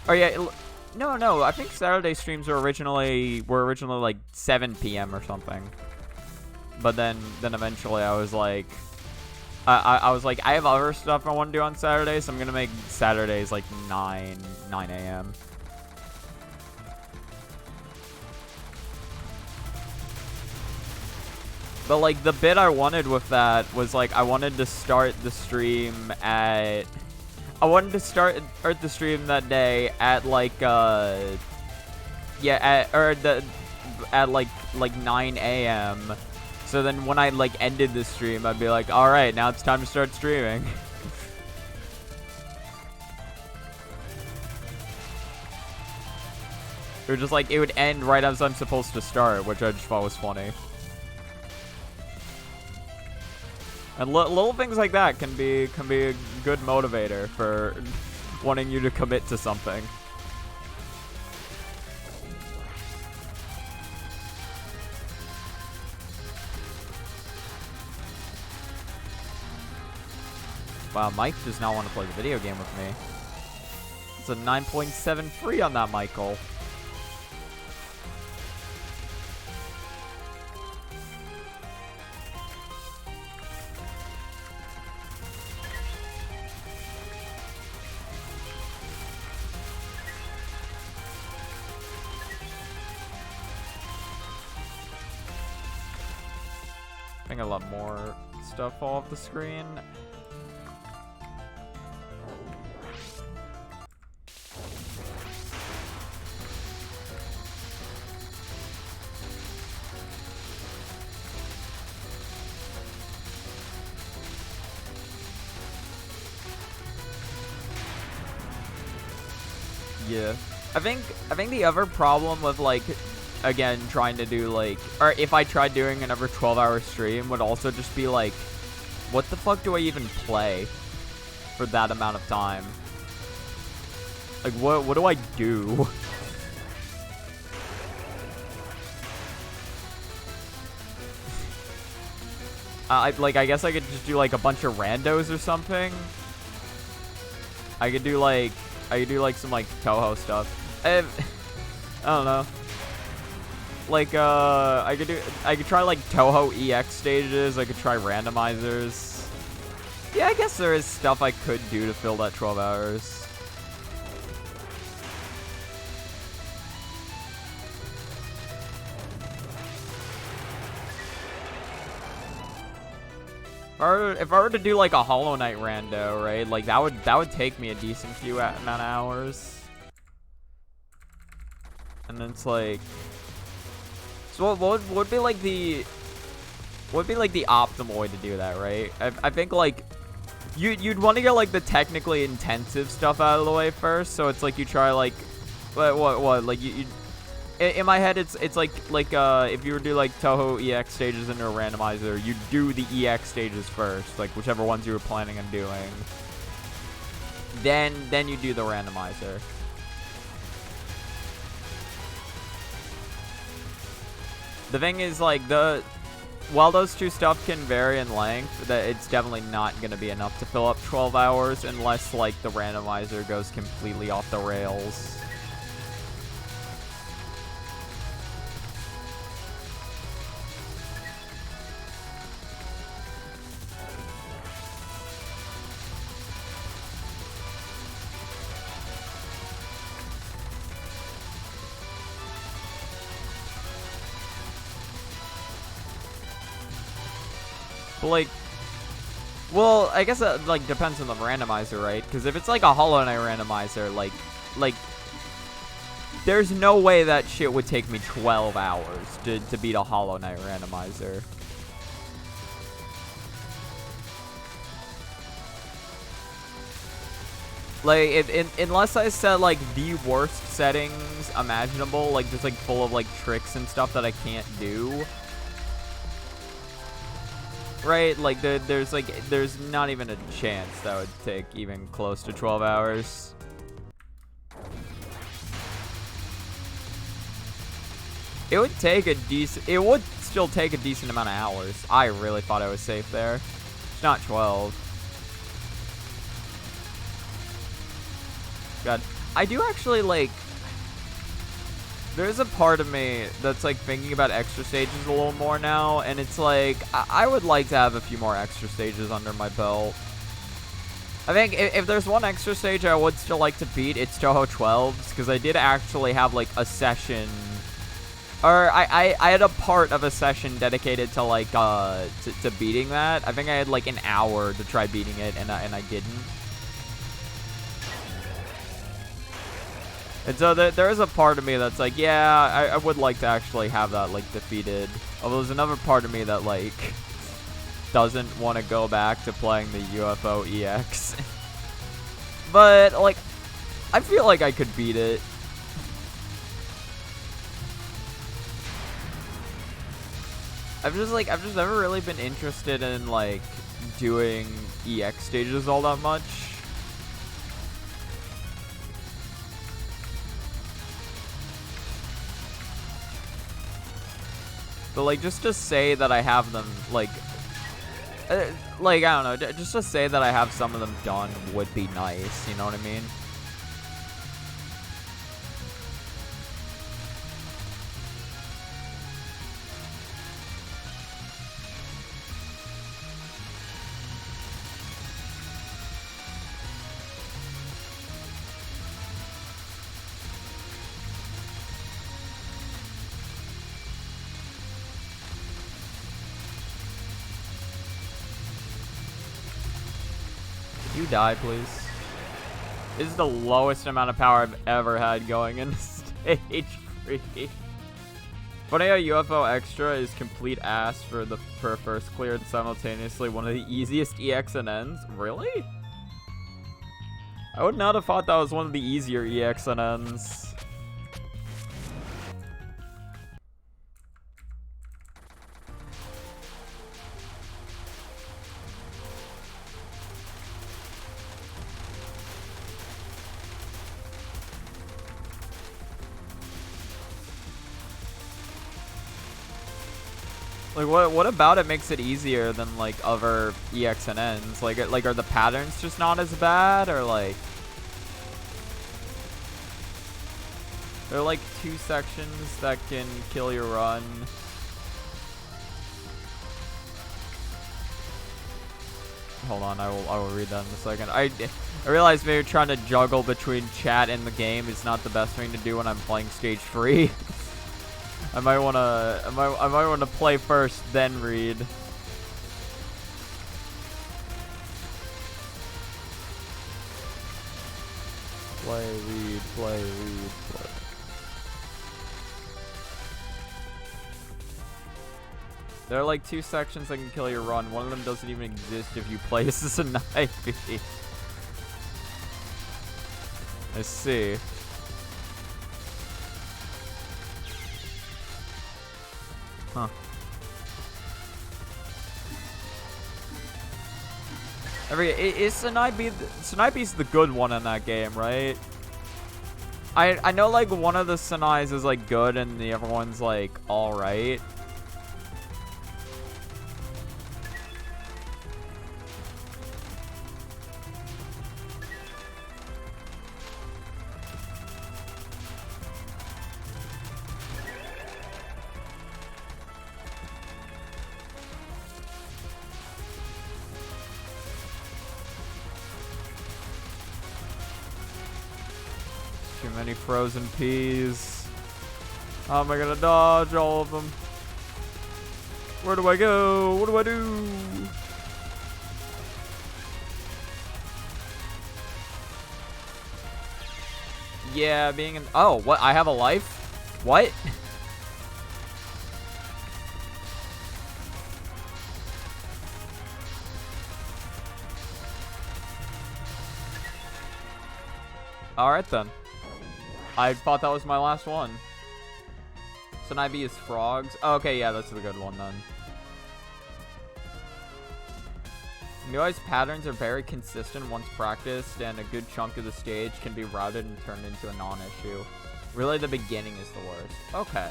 oh, yeah, no, I think Saturday streams were originally, like, 7 p.m. or something. But then eventually I was like, I was like, I have other stuff I want to do on Saturdays, so I'm gonna make Saturdays like 9 a.m. But like the bit I wanted with that was like I wanted to start the stream that day at like at like 9 a.m. So then when I, like, ended the stream, I'd be like, alright, now it's time to start streaming. It would just, like, it would end right as I'm supposed to start, which I just thought was funny. And little things like that can be a good motivator for wanting you to commit to something. Wow, Mike does not want to play the video game with me. It's a 9.73 on that Michael. I think a lot more stuff fall off the screen. Yeah. I think the other problem with, like, again, trying to do, like, or if I tried doing another 12-hour stream would also just be, like, what the fuck do I even play for that amount of time? Like, what do I do? I guess I could just do, like, a bunch of randos or something. I could do, like, some, like, Touhou stuff. I don't know. Like, I could try, like, Touhou EX stages. I could try randomizers. Yeah, I guess there is stuff I could do to fill that 12 hours. If I were to do, like, a Hollow Knight rando, right? Like, that would take me a decent few amount of hours. And then it's like... So what would be, like, the optimal way to do that, right? I think, like... You'd want to get, like, the technically intensive stuff out of the way first. So it's like you try, like... What? Like, you in my head, it's like if you were to do, like, Touhou EX stages into a randomizer, you do the EX stages first, like, whichever ones you were planning on doing. Then you do the randomizer. The thing is, like, while those two stuff can vary in length, that it's definitely not going to be enough to fill up 12 hours unless, like, the randomizer goes completely off the rails. But, like, well, I guess it, like, depends on the randomizer, right? Because if it's, like, a Hollow Knight randomizer, like, there's no way that shit would take me 12 hours to beat a Hollow Knight randomizer. Like, unless I set, like, the worst settings imaginable, like, just, like, full of, like, tricks and stuff that I can't do. Right? Like, there's not even a chance that would take even close to 12 hours. It would still take a decent amount of hours. I really thought I was safe there. It's not 12. God, I do actually, like, there's a part of me that's, like, thinking about extra stages a little more now, and it's like, I would like to have a few more extra stages under my belt. I think if there's one extra stage I would still like to beat, it's Touhou 12s, because I did actually have, like, a session, or I had a part of a session dedicated to, like, to beating that. I think I had, like, an hour to try beating it, and I didn't. And so there is a part of me that's like, yeah, I would like to actually have that, like, defeated. Although there's another part of me that, like, doesn't want to go back to playing the UFO EX. But, like, I feel like I could beat it. I've just never really been interested in, like, doing EX stages all that much. But, like, just to say that I have them, like, I don't know, just to say that I have some of them done would be nice, you know what I mean? You die, please. This is the lowest amount of power I've ever had going in stage 3. Funny how UFO Extra is complete ass for first clear and simultaneously one of the easiest EXNNs. Really? I would not have thought that was one of the easier EXNNs. Like, what about it makes it easier than, like, other EXNNs? Like, are the patterns just not as bad, or, like... There are, like, 2 sections that can kill your run. Hold on, I will read that in a second. I realize maybe trying to juggle between chat and the game is not the best thing to do when I'm playing stage 3. I might wanna play first, then read. Play, read, play, read, play. There are like 2 sections that can kill your run. One of them doesn't even exist if you play as a knife. I see. Huh. Is Snipe's the good one in that game, right? I know, like, one of the Sanais is, like, good and the other one's, like, alright. Too many frozen peas. How am I gonna dodge all of them? Where do I go? What do I do? Yeah, being in... Oh, what? I have a life? What? Alright then. I thought that was my last one. So I be as frogs. Oh, okay, yeah, that's the good one then. New patterns are very consistent once practiced, and a good chunk of the stage can be routed and turned into a non-issue. Really, the beginning is the worst. Okay.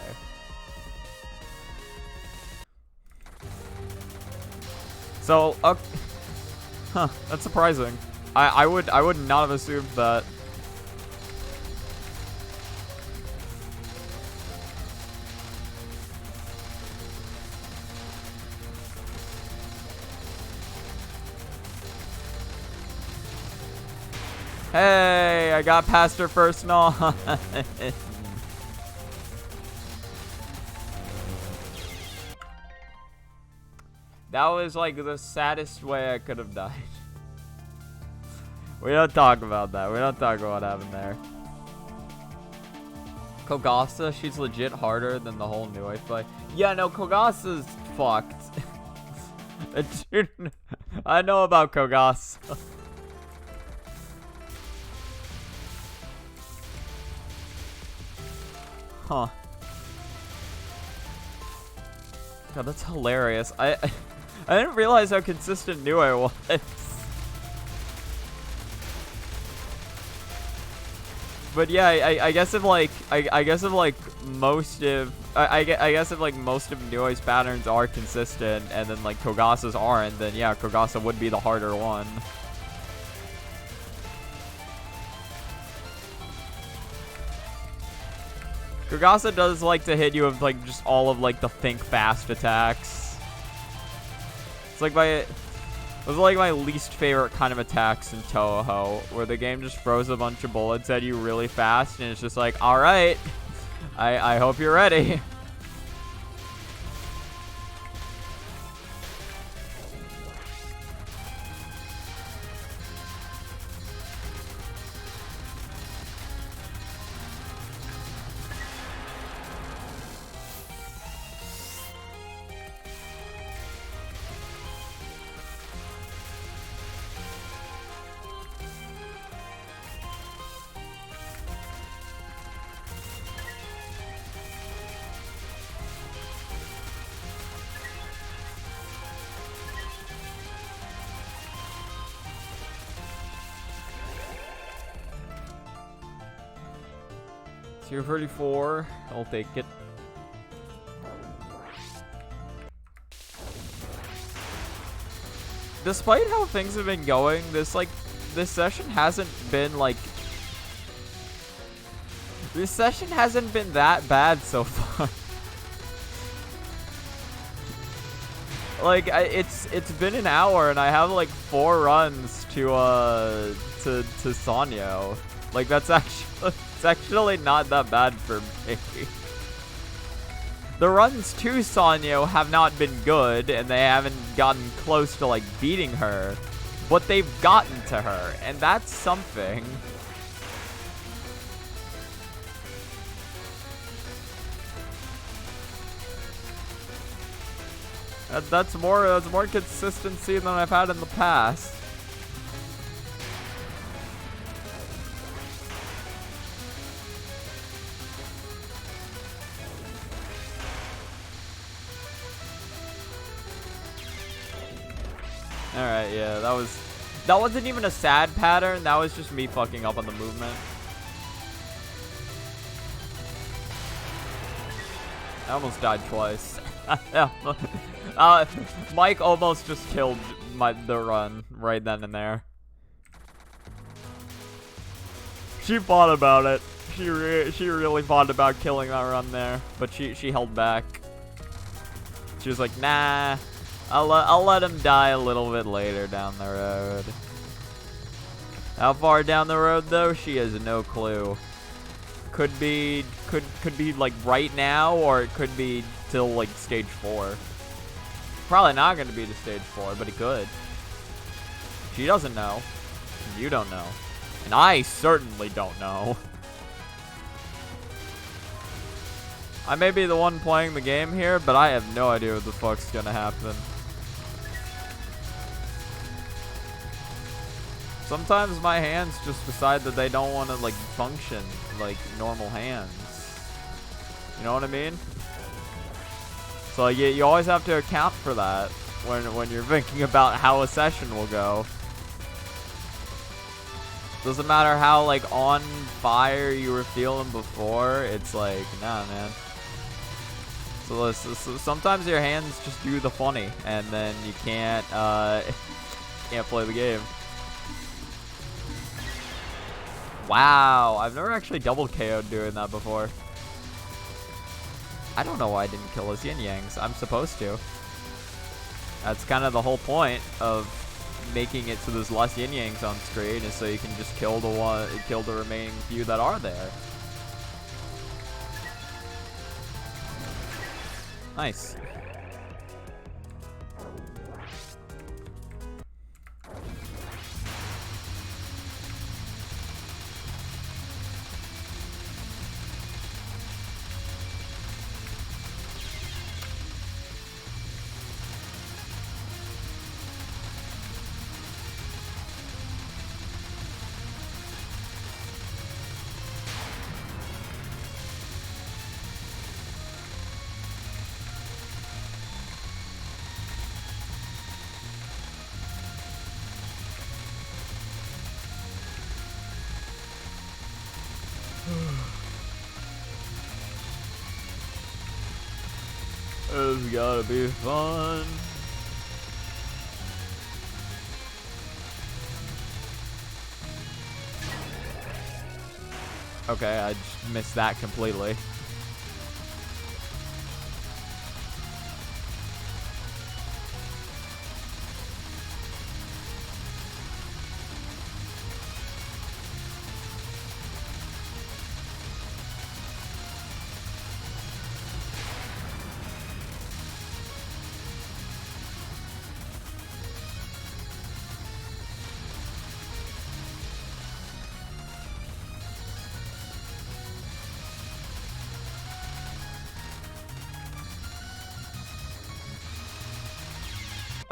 So, huh, that's surprising. I would not have assumed that. Hey, I got past her first non. That was like the saddest way I could have died. We don't talk about that. We don't talk about what happened there. Kogasa, she's legit harder than the whole Nui fight. Yeah, no, Kogasa's fucked. I know about Kogasa. Huh. God, that's hilarious. I didn't realize how consistent Nui was. But yeah, I guess if like I guess if like most of I guess if like most of Nui's patterns are consistent and then like Kogasa's aren't, then yeah, Kogasa would be the harder one. Kogasa does like to hit you with like just all of like the think fast attacks. It's like those are like my least favorite kind of attacks in Touhou, where the game just throws a bunch of bullets at you really fast and it's just like, alright, I hope you're ready. Tier 34, I'll take it. Despite how things have been going, this session hasn't been like... This session hasn't been that bad so far. Like, it's been an hour and I have like 4 runs to Sanyo. Like, that's actually not that bad for me. The runs to Sanyo have not been good, and they haven't gotten close to, like, beating her. But they've gotten to her, and that's something. That's more consistency than I've had in the past. Alright, yeah, that wasn't even a sad pattern, that was just me fucking up on the movement. I almost died twice. Mike almost just killed the run right then and there. She thought about it. She really thought about killing that run there, but she held back. She was like, nah. I'll let him die a little bit later down the road. How far down the road though? She has no clue. Could be like right now, or it could be till like stage 4. Probably not gonna be to stage 4, but it could. She doesn't know. You don't know. And I certainly don't know. I may be the one playing the game here, but I have no idea what the fuck's gonna happen. Sometimes my hands just decide that they don't want to, like, function like normal hands. You know what I mean? So you always have to account for that when you're thinking about how a session will go. Doesn't matter how, like, on fire you were feeling before. It's like, nah, man. So sometimes your hands just do the funny, and then you can't play the game. Wow, I've never actually double KO'd doing that before. I don't know why I didn't kill his yin-yangs. I'm supposed to. That's kind of the whole point of making it so there's less yin-yangs on screen, is so you can just kill the remaining few that are there. Nice. It's gotta be fun. Okay, I just missed that completely.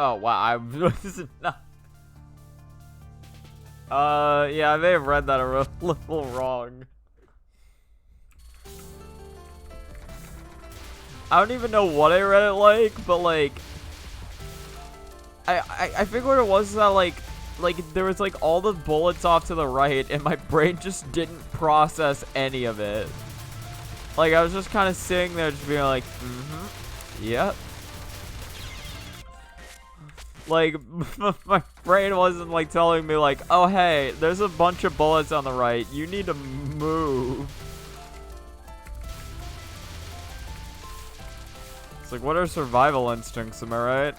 Oh wow, this is not. Yeah, I may have read that a little wrong. I don't even know what I read it like, but like, I think what it was that like there was like all the bullets off to the right, and my brain just didn't process any of it. Like I was just kind of sitting there, just being like, yep. Like, my brain wasn't, like, telling me, like, oh, hey, there's a bunch of bullets on the right. You need to move. It's like, what are survival instincts, am I right?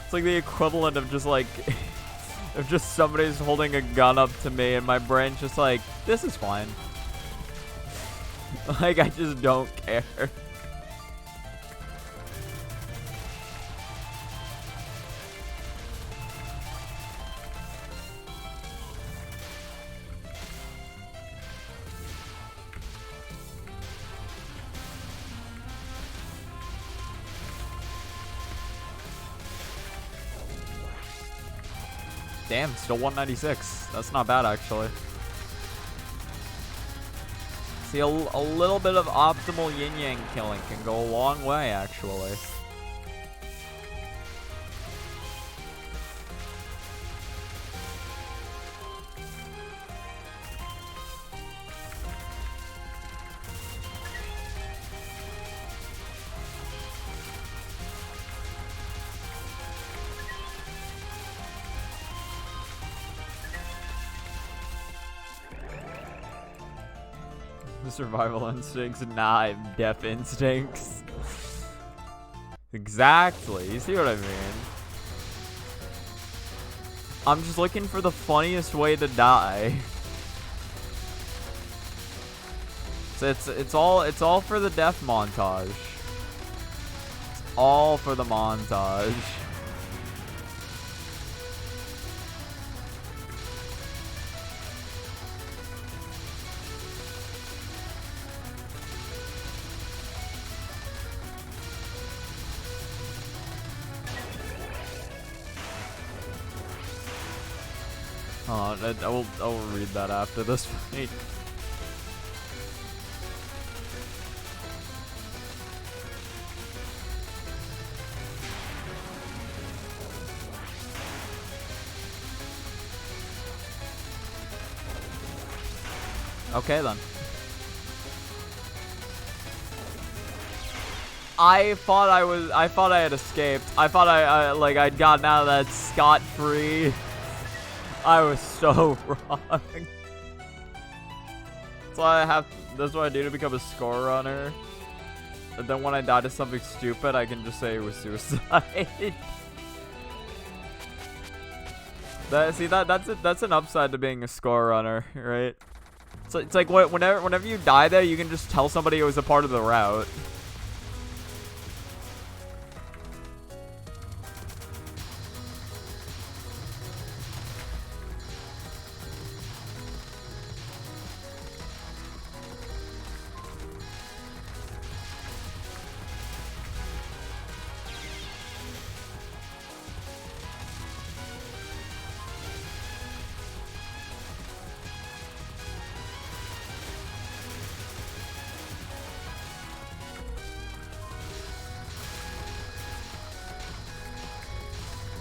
It's like the equivalent of just like, if just somebody's holding a gun up to me and my brain's just like, this is fine. Like, I just don't care. Damn, still 196. That's not bad, actually. See, a little bit of optimal yin-yang killing can go a long way, actually. Survival instincts, nah, death instincts. Exactly, you see what I mean? I'm just looking for the funniest way to die. So it's all for the death montage. All for the montage. Hold on, I will read that after this fight. Okay then. I thought I had escaped. I thought I'd gotten out of that scot-free. I was so wrong. That's why I need to become a score runner. And then when I die to something stupid, I can just say it was suicide. That's an upside to being a score runner, right? So it's like whenever you die there, you can just tell somebody it was a part of the route.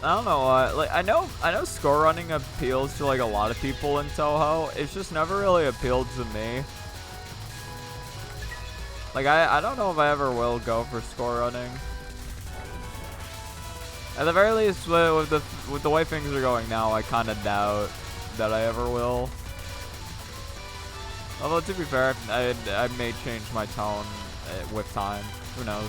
I don't know, like I know score running appeals to like a lot of people in Touhou. It's just never really appealed to me. Like I don't know if I ever will go for score running. At the very least, with the way things are going now, I kind of doubt that I ever will. Although to be fair, I may change my tone with time. Who knows?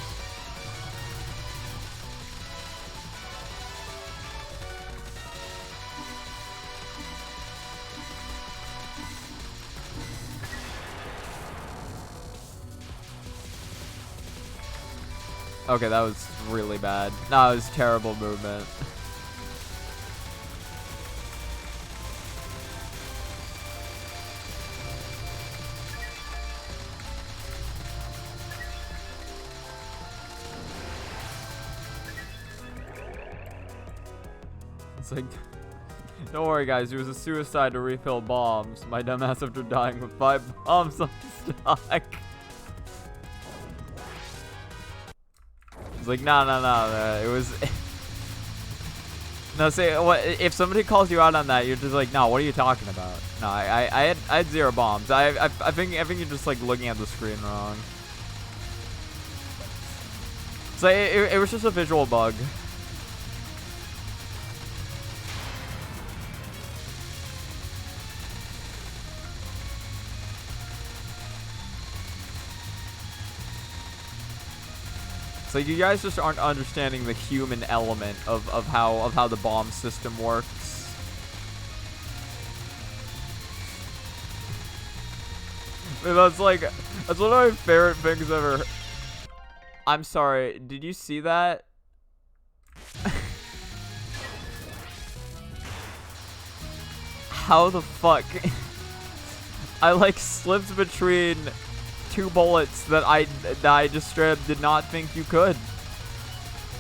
Okay, that was really bad. No, it was terrible movement. It's like, don't worry guys, it was a suicide to refill bombs. My dumbass after dying with 5 bombs on stock. It's like, no, it was... No, say, what, if somebody calls you out on that, you're just like, no, what are you talking about? No, I had 0 bombs. I think you're just like looking at the screen wrong. So it was just a visual bug. So you guys just aren't understanding the human element of how the bomb system works. That's one of my favorite things ever. I'm sorry, did you see that? How the fuck? I like slipped between 2 bullets that I just straight up did not think you could.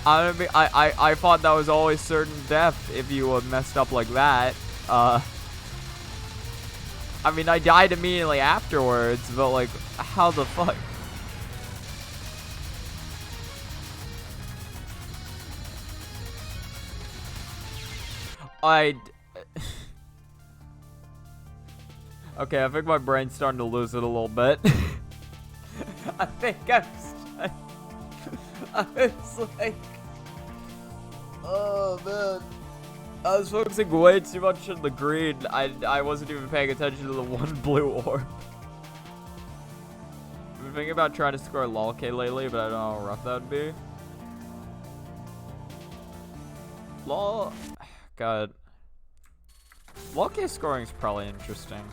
I mean, I thought that was always certain death if you messed up like that. I mean, I died immediately afterwards, but like, how the fuck? Okay, I think my brain's starting to lose it a little bit. I think I was like, oh man, I was focusing way too much on the green. I wasn't even paying attention to the 1 blue orb. I've been thinking about trying to score LOL-K lately, but I don't know how rough that would be. LOL, God, LOL-K scoring is probably interesting.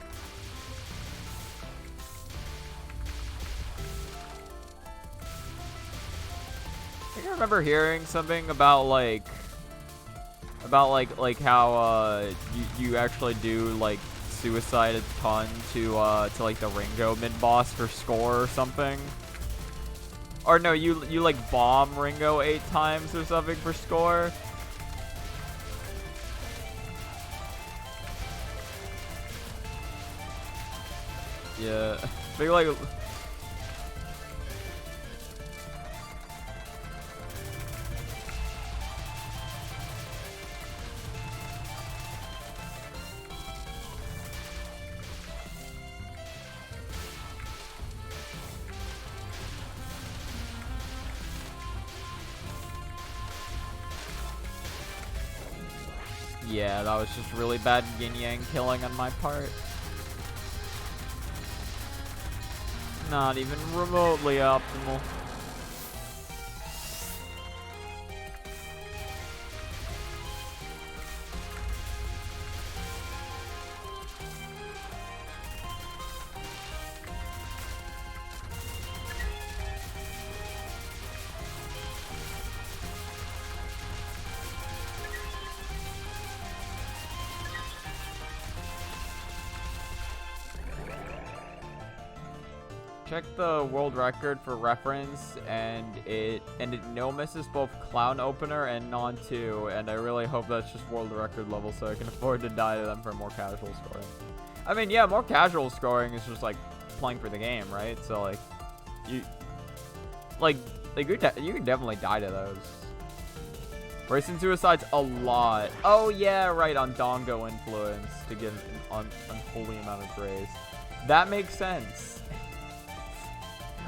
think I remember hearing something about how you actually do like suicide a ton to like the Ringo mid boss for score or something. Or no, you like bomb Ringo 8 times or something for score. Yeah, I think like. Yeah, that was just really bad yin-yang killing on my part. Not even remotely optimal. Check the world record for reference, and it no misses both clown opener and non 2, and I really hope that's just world record level so I can afford to die to them for more casual scoring. I mean, yeah, more casual scoring is just like playing for the game, right? So like, you can definitely die to those. Racing suicides a lot. Oh yeah, right, on Dongo influence to get an unholy amount of grace. That makes sense.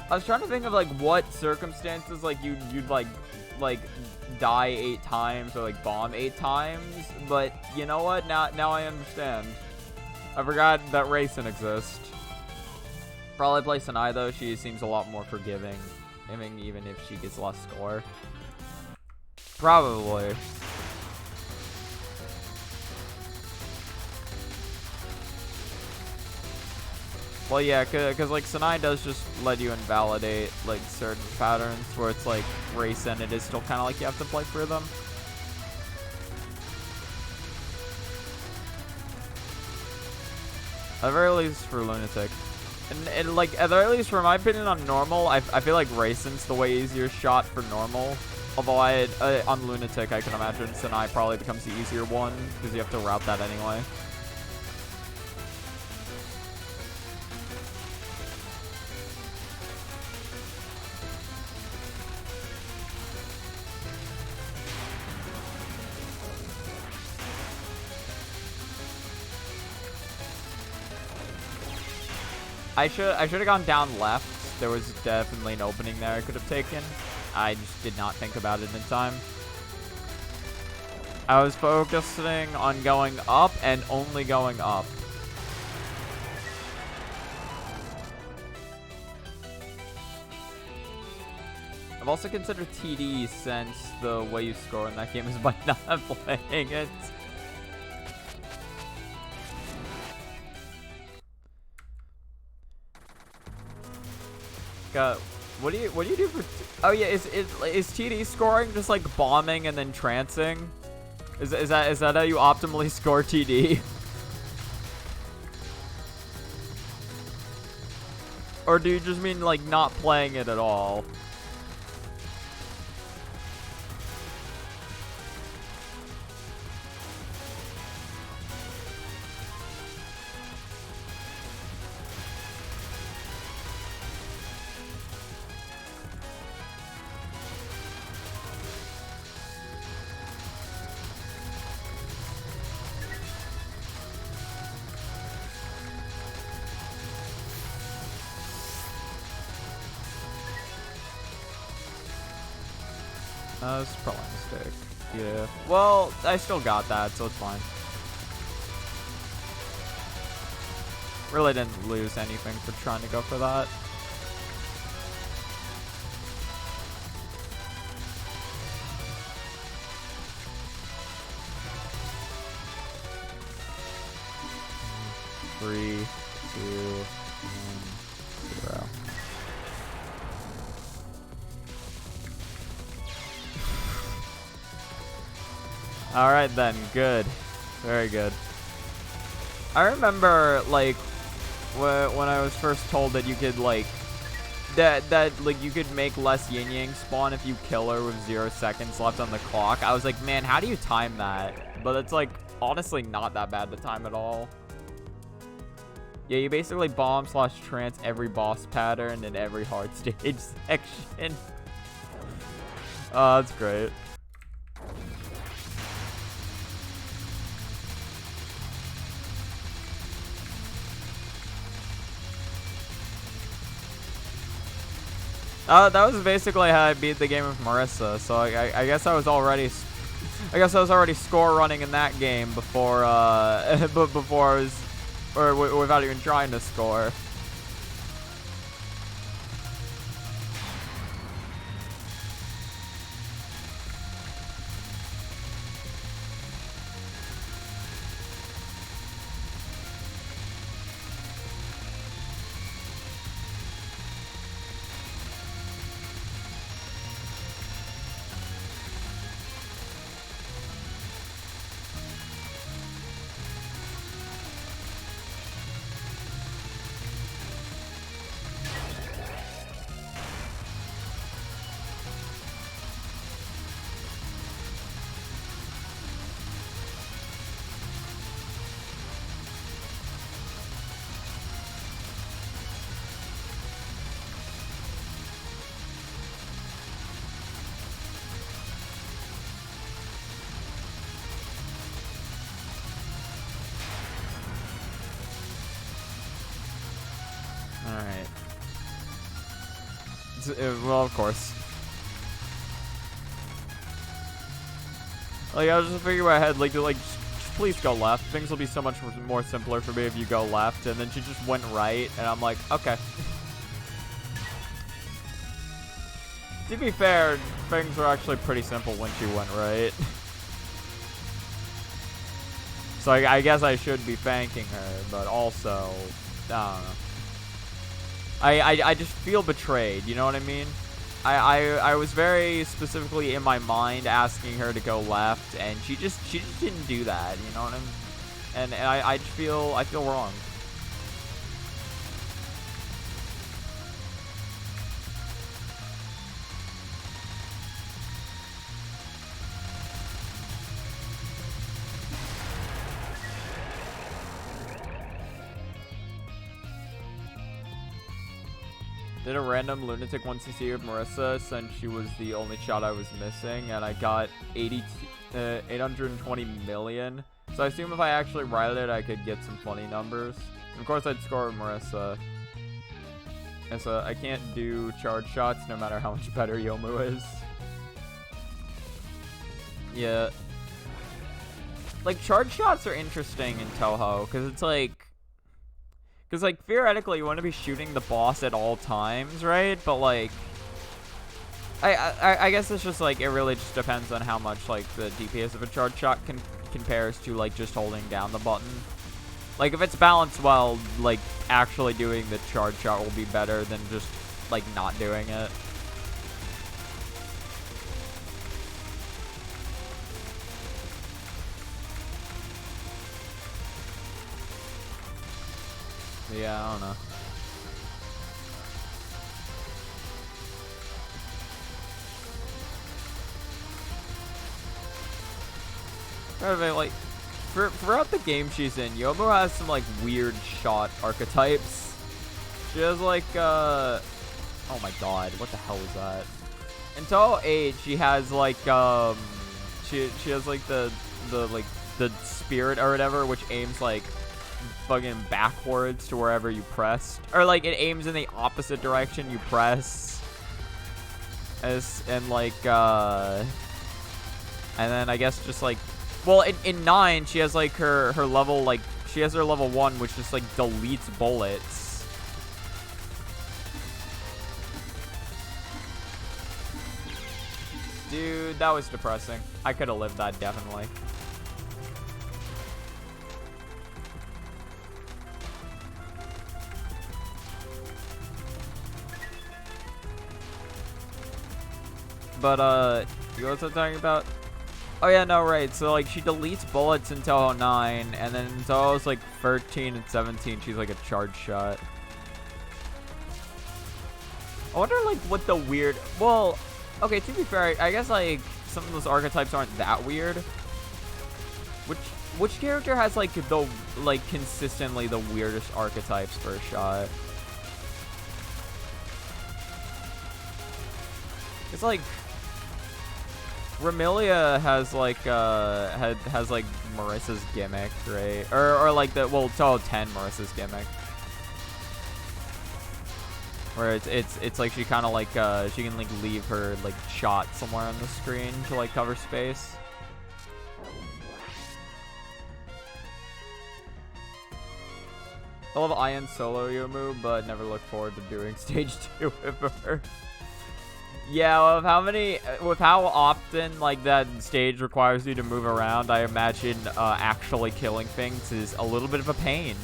I was trying to think of like what circumstances like you'd like die 8 times or like bomb 8 times, but you know what? Now I understand. I forgot that Racing exists. Probably play Sanai though. She seems a lot more forgiving, even if she gets less score. Probably. Well, yeah, because like Sanai does just let you invalidate like certain patterns where it's like race and it is still kind of like you have to play for them. At the very least for Lunatic. And like at the very least for my opinion on normal, I feel like Racing's the way easier shot for normal. Although on Lunatic I can imagine Sanai probably becomes the easier one because you have to route that anyway. I should have gone down left. There was definitely an opening there I could have taken. I just did not think about it in time. I was focusing on going up and only going up. I've also considered TD since the way you score in that game is by not playing it. What do you do for? Oh yeah, is TD scoring just like bombing and then trancing? Is that how you optimally score TD? Or do you just mean like not playing it at all? That's probably a mistake. Yeah. Well, I still got that, so it's fine. Really didn't lose anything for trying to go for that. Three, two, 1, 0. Alright then, good. Very good. I remember, like, when I was first told that you could, like, like, you could make less Yin Yang spawn if you kill her with 0 seconds left on the clock. I was like, man, how do you time that? But it's, like, honestly not that bad to time at all. Yeah, you basically bomb/trance every boss pattern in every hard stage section. Oh, that's great. That was basically how I beat the game with Marissa. So I guess I was already score running in that game before before I was, or without even trying to score. Alright. Well, of course. Like, I was just thinking in my head, like, just please go left. Things will be so much more simpler for me if you go left. And then she just went right, and I'm like, okay. To be fair, things were actually pretty simple when she went right. So I guess I should be thanking her, but also, I don't know. I just feel betrayed, you know what I mean? I was very specifically in my mind asking her to go left, and she just didn't do that, you know what I mean? And I just feel wrong. Did a random lunatic 1cc with Marissa since she was the only shot I was missing, and I got 820 million. So I assume if I actually ride it, I could get some funny numbers. And of course, I'd score with Marissa. And so I can't do charge shots no matter how much better Yomu is. Yeah. Like, charge shots are interesting in Touhou, because it's like... Because, like, theoretically, you want to be shooting the boss at all times, right? But, like, I guess it's just, like, it really just depends on how much, like, the DPS of a charge shot compares to, like, just holding down the button. Like, if it's balanced well, like, actually doing the charge shot will be better than just, like, not doing it. Yeah, I don't know. Like, throughout the game she's in, Yomu has some, like, weird shot archetypes. She has, like, oh my god, what the hell is that? In Touhou 8, she has, like, she has, like, the spirit or whatever, which aims, like, fucking backwards to wherever you press, or like it aims in the opposite direction you press. And like and then I guess just like, well, in 9 she has like her level, like she has her level 1, which just like deletes bullets. Dude, that was depressing. I could have lived that, definitely. But, you know what I'm talking about? Oh yeah, no, right. So like she deletes bullets in Touhou 9, and then in Touhou's like 13 and 17, she's like a charge shot. I wonder like what the weird. Well, okay. To be fair, I guess like some of those archetypes aren't that weird. Which character has like the consistently the weirdest archetypes for a shot? It's like Ramilia has like has like Marissa's gimmick, right? Or like the Touhou 10 Marissa's gimmick, where it's like she kind of like she can like leave her like shot somewhere on the screen to like cover space. I love Ian solo Yomu, but never look forward to doing stage 2 with her. Yeah, with how often like that stage requires you to move around, I imagine actually killing things is a little bit of a pain.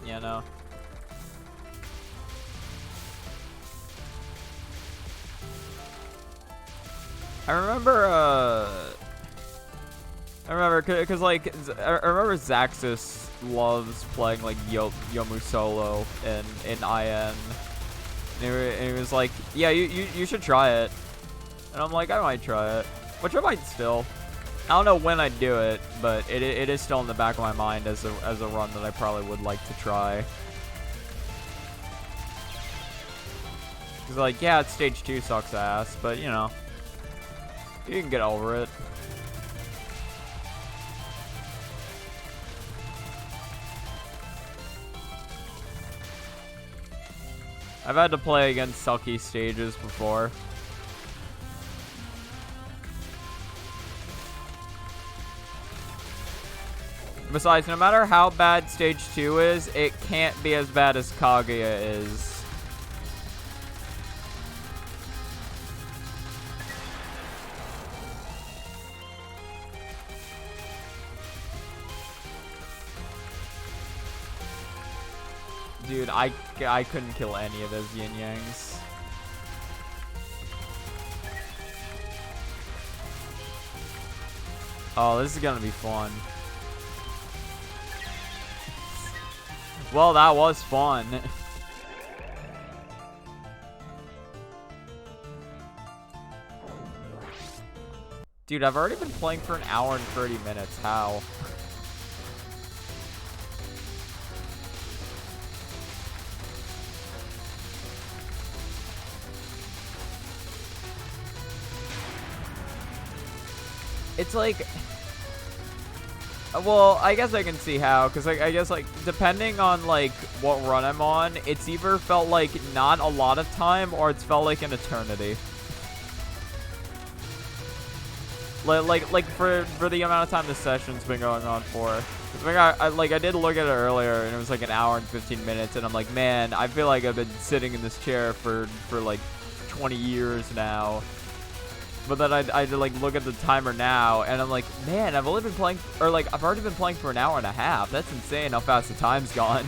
Yeah, no. I remember, cause like I remember Zaxxas loves playing like Yomu solo in IN, and he was like, yeah, you should try it, and I'm like, I might try it, which I might still. I don't know when I'd do it, but it is still in the back of my mind as a run that I probably would like to try. Cause like, yeah, stage 2 sucks ass, but you know. You can get over it. I've had to play against sucky stages before. Besides, no matter how bad stage 2 is, it can't be as bad as Kaguya is. Dude, I couldn't kill any of those yin-yangs. Oh, this is gonna be fun. Well, that was fun. Dude, I've already been playing for an hour and 30 minutes. How? It's like, well, I guess I can see how, because like, I guess like depending on like what run I'm on, it's either felt like not a lot of time or it's felt like an eternity. Like for the amount of time the session's been going on for. I did look at it earlier and it was like an hour and 15 minutes, and I'm like, man, I feel like I've been sitting in this chair for like 20 years now. But then I like look at the timer now, and I'm like, man, I've only been playing, or like I've already been playing for an hour and a half. That's insane how fast the time's gone.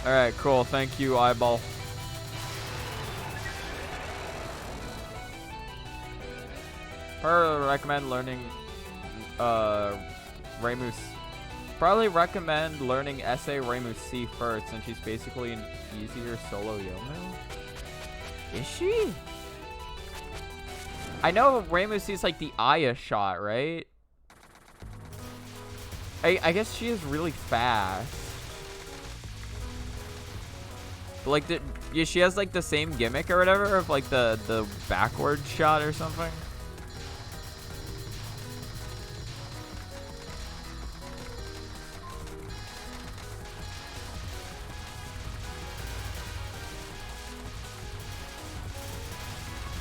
All right, cool. Thank you, Eyeball. Probably recommend learning Reimu. Probably recommend learning SA Reimu C first, since she's basically an easier solo Yomu. Is she? I know Reimu C is like the Aya shot, right? I guess she is really fast. But like yeah, she has like the same gimmick or whatever of like the backward shot or something.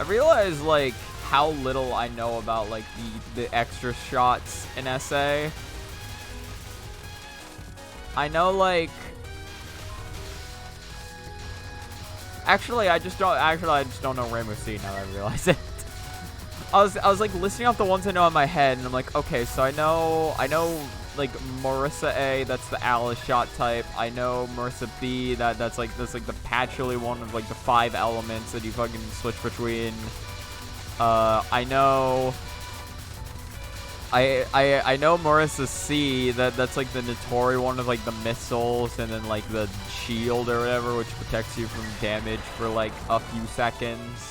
I realize, like, how little I know about, like, the extra shots in SA. I know, like... Actually, I just don't know Reimu C now that I realize it. I was like listing off the ones I know in my head, and I'm like, okay, so I know like Marissa A, that's the Alice shot type. I know Marissa B, that's like the patchouli one of like the 5 elements that you fucking switch between. I know Marissa C, that's like the Notori one of like the missiles and then like the shield or whatever, which protects you from damage for like a few seconds.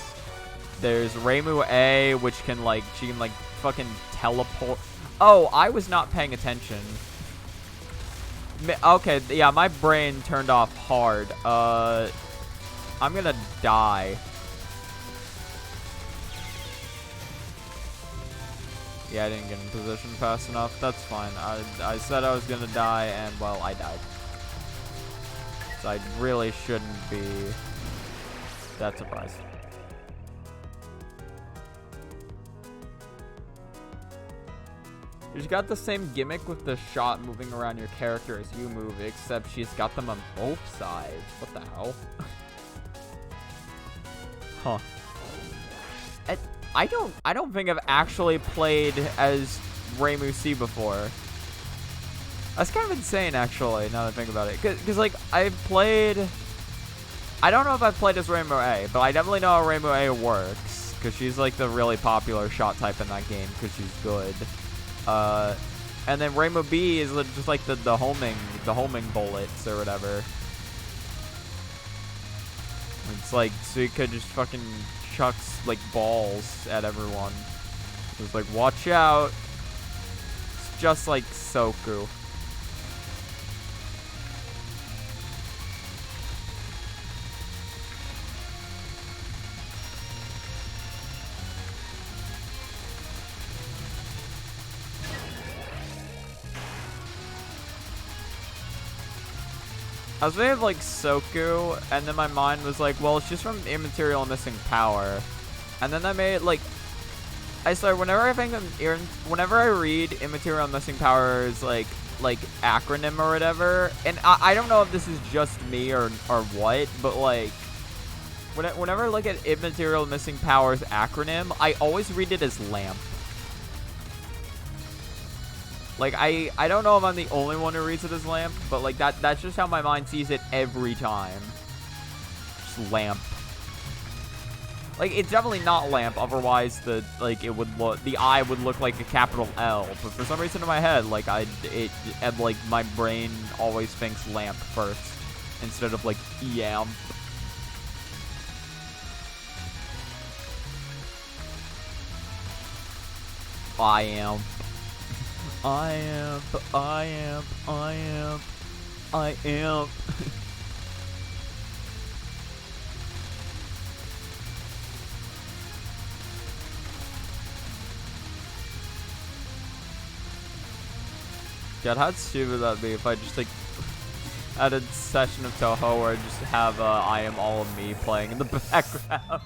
There's Reimu A, which can she can fucking teleport. Oh, I was not paying attention. Okay, yeah, my brain turned off hard. I'm gonna die. Yeah, I didn't get in position fast enough. That's fine. I said I was gonna die, and, well, I died. So I really shouldn't be that surprised. She's got the same gimmick with the shot moving around your character as you move, except she's got them on both sides. What the hell? Huh. I don't think I've actually played as Reimu C before. That's kind of insane, actually, now that I think about it. Because like, I've played... I don't know if I've played as Reimu A, but I definitely know how Reimu A works. Because she's, like, the really popular shot type in that game, because she's good. And then Reimu B is just, like, the homing bullets or whatever. It's like, so you could just fucking chuck, like, balls at everyone. Just like, watch out. It's just like Soku. I was thinking of, like, Soku, and then my mind was like, well, she's from Immaterial Missing Power. And then I made it, like... I started, whenever I read Immaterial Missing Power's, like acronym or whatever, and I don't know if this is just me or what, but, like... Whenever I look at Immaterial Missing Power's acronym, I always read it as LAMP. Like, I don't know if I'm the only one who reads it as LAMP, but, like, that's just how my mind sees it every time. Just LAMP. Like, it's definitely not LAMP, otherwise the I would look like a capital L. But for some reason in my head, like, my brain always thinks LAMP first, instead of, like, EAMP. I am. God, how stupid would that be if I just, like, had a session of Touhou where I just have I Am All of Me playing in the background.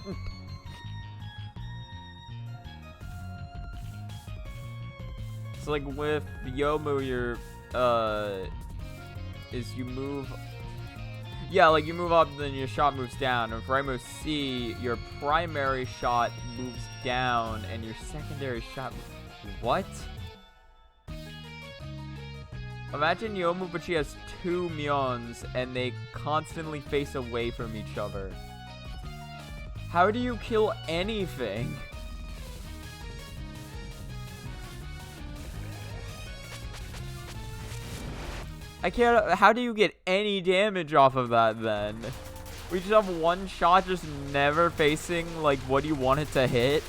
So, like, with Yomu, you're, you move... Yeah, like, you move up, then your shot moves down. And with Reimu C, your primary shot moves down, and your secondary shot... What? Imagine Yomu, but she has 2 Myons, and they constantly face away from each other. How do you kill anything? I can't... How do you get any damage off of that, then? We just have one shot just never facing, like, what you want it to hit?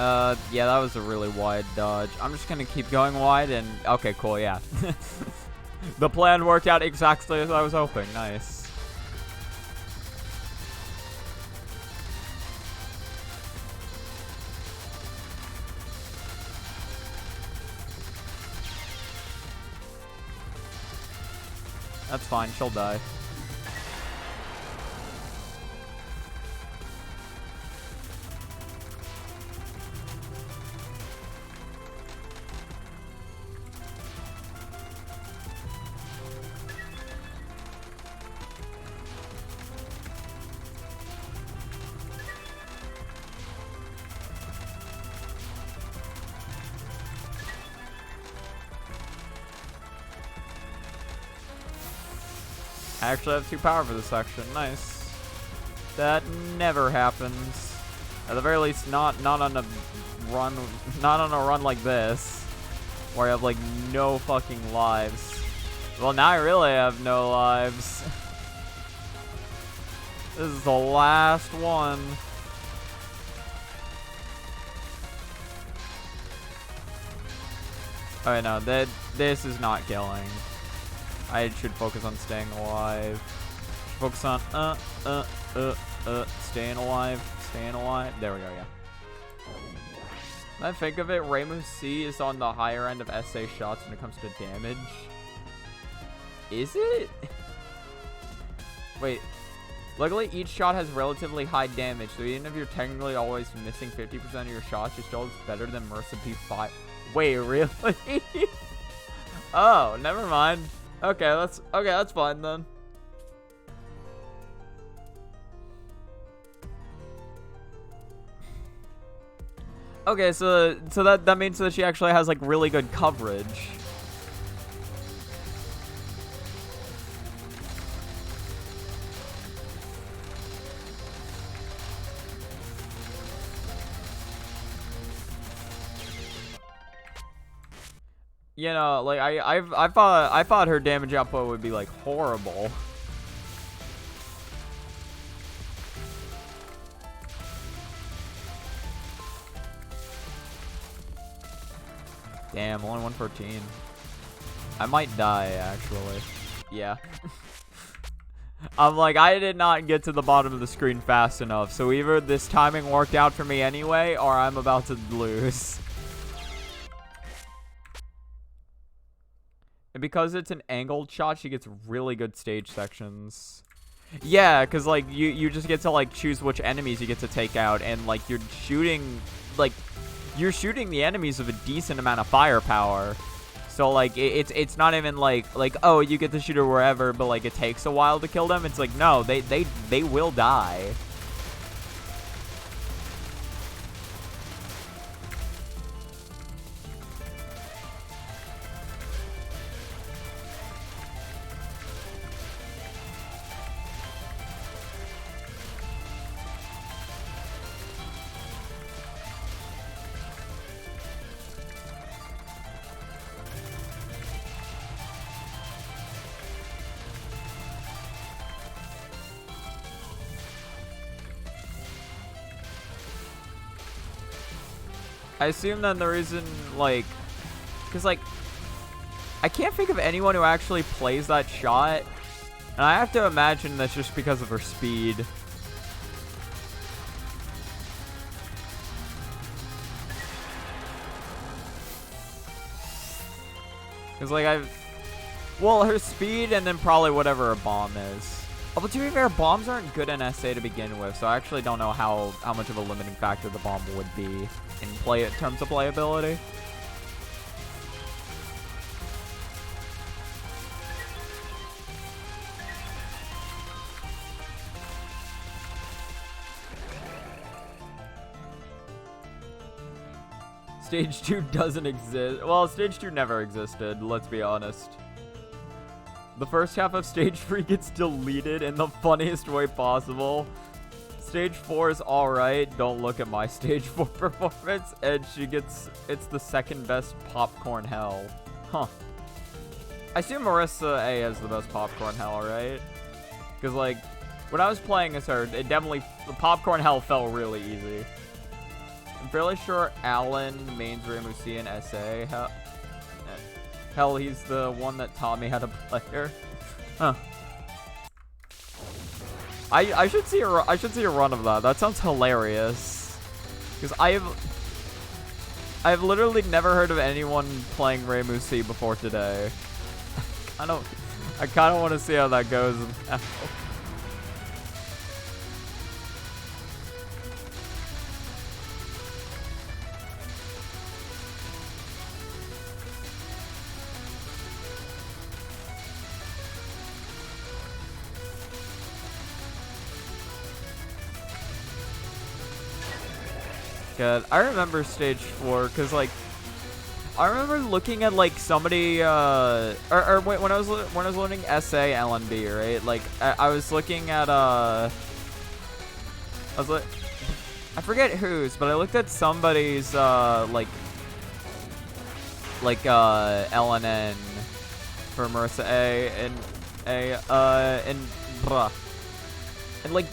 Yeah, that was a really wide dodge. I'm just gonna keep going wide and... Okay, cool, yeah. The plan worked out exactly as I was hoping. Nice. That's fine, she'll die. I actually have 2 power for this section. Nice. That never happens. At the very least, not on a run like this, where I have like no fucking lives. Well, now I really have no lives. This is the last one. Oh no, this is not killing. I should focus on staying alive. Focus on staying alive. Staying alive. There we go, yeah. When I think of it, Rainbow C is on the higher end of SA shots when it comes to damage. Is it? Wait. Luckily, each shot has relatively high damage, so even if you're technically always missing 50% of your shots, your still better than Mercy P5. Wait, really? Oh, never mind. Okay, that's fine then. Okay, so that means that she actually has like really good coverage. You know, like I thought her damage output would be like horrible. Damn, only 114. I might die actually. Yeah. I'm like, I did not get to the bottom of the screen fast enough, so either this timing worked out for me anyway, or I'm about to lose. And because it's an angled shot, she gets really good stage sections. Yeah, because, like, you just get to, like, choose which enemies you get to take out. And, like, you're shooting the enemies with a decent amount of firepower. So, like, it's not even, like, oh, you get to shoot her wherever, but, like, it takes a while to kill them. It's like, no, they will die. I assume then the reason, like, because, like, I can't think of anyone who actually plays that shot, and I have to imagine that's just because of her speed. Because, like, well, her speed and then probably whatever her bomb is. Although, to be fair, bombs aren't good in SA to begin with, so I actually don't know how much of a limiting factor the bomb would be in terms of playability. Stage 2 doesn't exist. Well, Stage 2 never existed, let's be honest. The first half of Stage 3 gets deleted in the funniest way possible. Stage 4 is alright. Don't look at my Stage 4 performance. And it's the second best popcorn hell. Huh. I assume Marissa A has the best popcorn hell, right? Because, like, when I was playing as her, the popcorn hell felt really easy. I'm fairly sure Alan mains Ramusi and SA. Hell, he's the one that taught me how to play her. Huh. I should see a run of that. That sounds hilarious. Because I've literally never heard of anyone playing Ramusi before today. I kind of want to see how that goes. Good. I remember stage 4 because like I remember looking at like somebody or wait, when I was learning SA LNB, right? Like I was looking at I forget whose, but I looked at somebody's like LNN for Marissa and bruh. And like,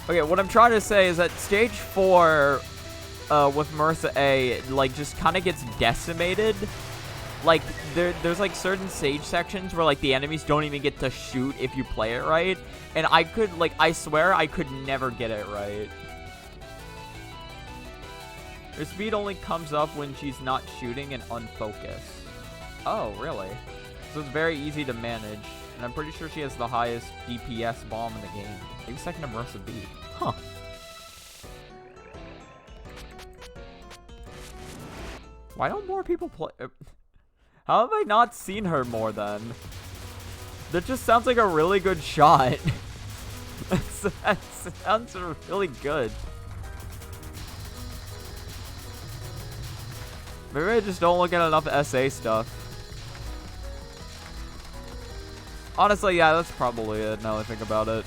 okay, what I'm trying to say is that stage 4 with Marissa A, like, just kind of gets decimated. Like, there's, like, certain stage sections where, like, the enemies don't even get to shoot if you play it right. And I could, like, I swear I could never get it right. Her speed only comes up when she's not shooting and unfocused. Oh, really? So it's very easy to manage. And I'm pretty sure she has the highest DPS bomb in the game. Maybe second to Marissa B. Huh. Why don't more people play? How have I not seen her more then? That just sounds like a really good shot. That sounds really good. Maybe I just don't look at enough SA stuff. Honestly, yeah, that's probably it now that I think about it.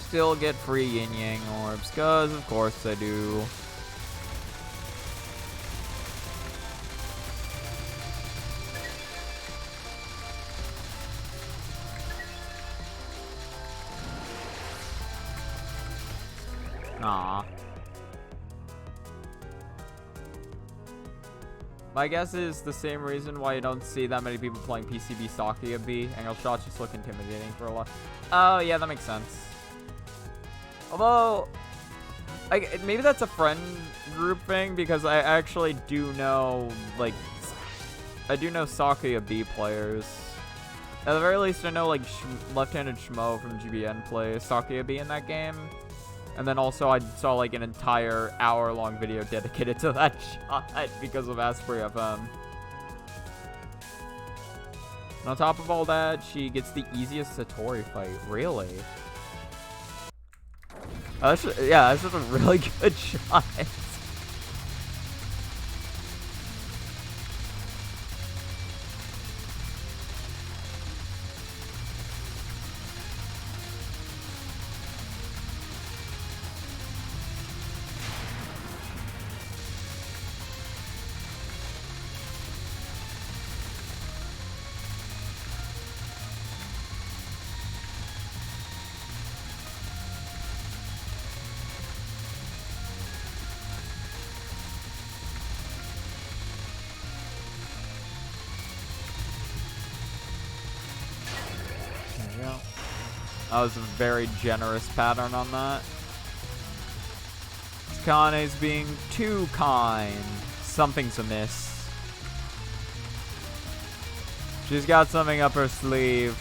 Still get free yin yang orbs, cause of course I do. Aw. My guess is the same reason why you don't see that many people playing PCB Sakia B. Angle shots just look intimidating for a while. Oh yeah, that makes sense. Although, maybe that's a friend group thing, because I actually do know, like, I do know Sakuya B players. At the very least, I know, like, left-handed Shmo from GBN plays Sakuya B in that game. And then also, I saw, like, an entire hour-long video dedicated to that shot because of Asprey FM. And on top of all that, she gets the easiest Satori fight. Really? Yeah, that's just a really good shot. That was a very generous pattern on that. Akane's being too kind. Something's amiss. She's got something up her sleeve.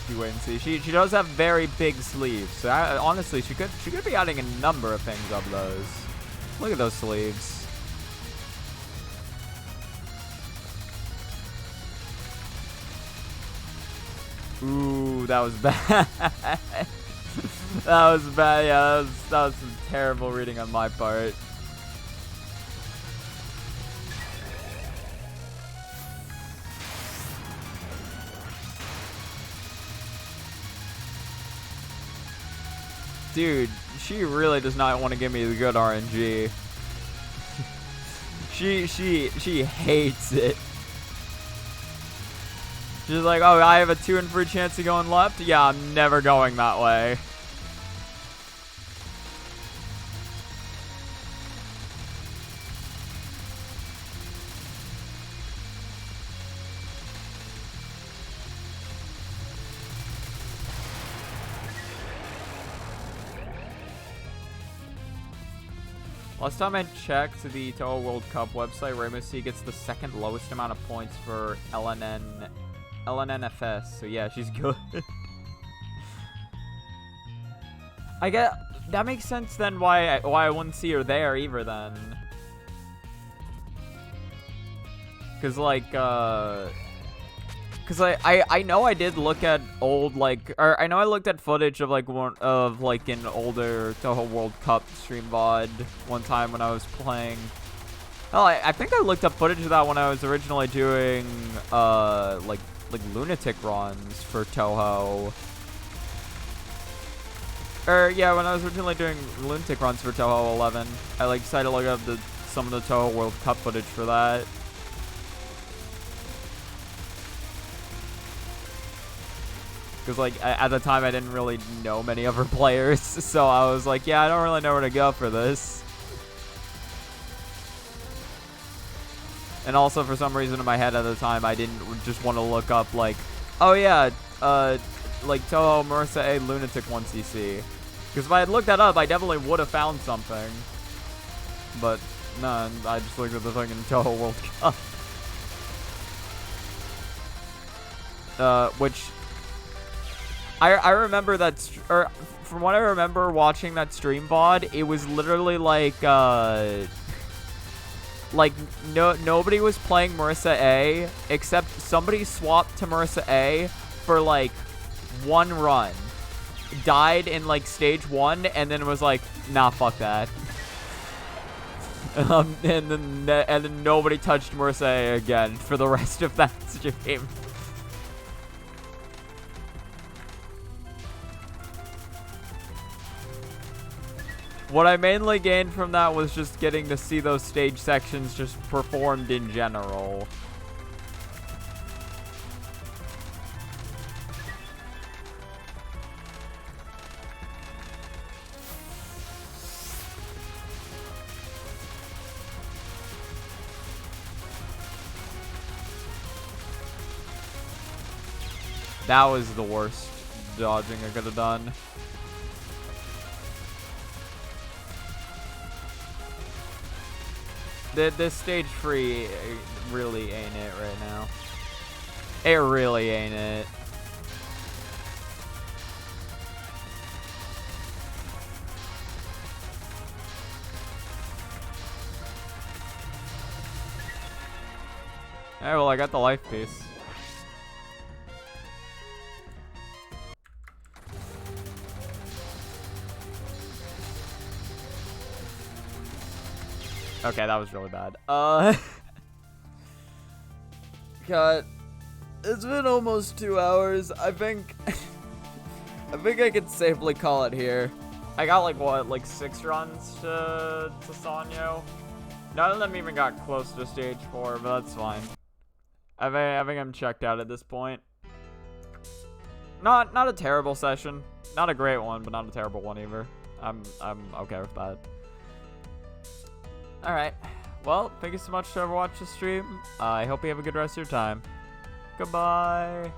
Just wait and see. She does have very big sleeves. So honestly, she could be adding a number of things up those. Look at those sleeves. Ooh, that was bad. That was bad. Yeah, that was some terrible reading on my part. Dude, she really does not want to give me the good RNG. She hates it. She's like, oh, I have a 2 in 3 chance of going left? Yeah, I'm never going that way. Last time I checked the Touhou World Cup website, Rainbow C gets the second lowest amount of points for LNNFS. So yeah, she's good. I get that makes sense then why I wouldn't see her there either then. Cause like Cause I know I did look at old or I know I looked at footage of like an older Touhou World Cup stream VOD one time when I was playing. Hell, I think I looked up footage of that when I was originally doing like lunatic runs for Touhou. Or yeah, when I was originally doing lunatic runs for Touhou 11, I decided to look up some of the Touhou World Cup footage for that. Because, at the time, I didn't really know many of her players. So I was like, yeah, I don't really know where to go for this. And also, for some reason in my head at the time, I didn't just want to look up, oh, yeah, Touhou Marissa A Lunatic 1cc. Because if I had looked that up, I definitely would have found something. But, no, I just looked at the thing in Touhou World Cup. Which... I remember that, from what I remember watching that stream VOD, it was literally nobody was playing Marissa A, except somebody swapped to Marissa A for, one run. Died in, stage 1, and then was like, nah, fuck that. And then nobody touched Marissa A again for the rest of that stream. What I mainly gained from that was just getting to see those stage sections just performed in general. That was the worst dodging I could have done. This stage 3 really ain't it right now. It really ain't it. Hey, well, I got the life piece. Okay, that was really bad. God, it's been almost 2 hours. I think I could safely call it here. I got what, 6 runs to Sanyo. None of them even got close to stage 4, but that's fine. I think I'm checked out at this point. Not a terrible session. Not a great one, but not a terrible one either. I'm okay with that. Alright, well, thank you so much for watching the stream. I hope you have a good rest of your time. Goodbye.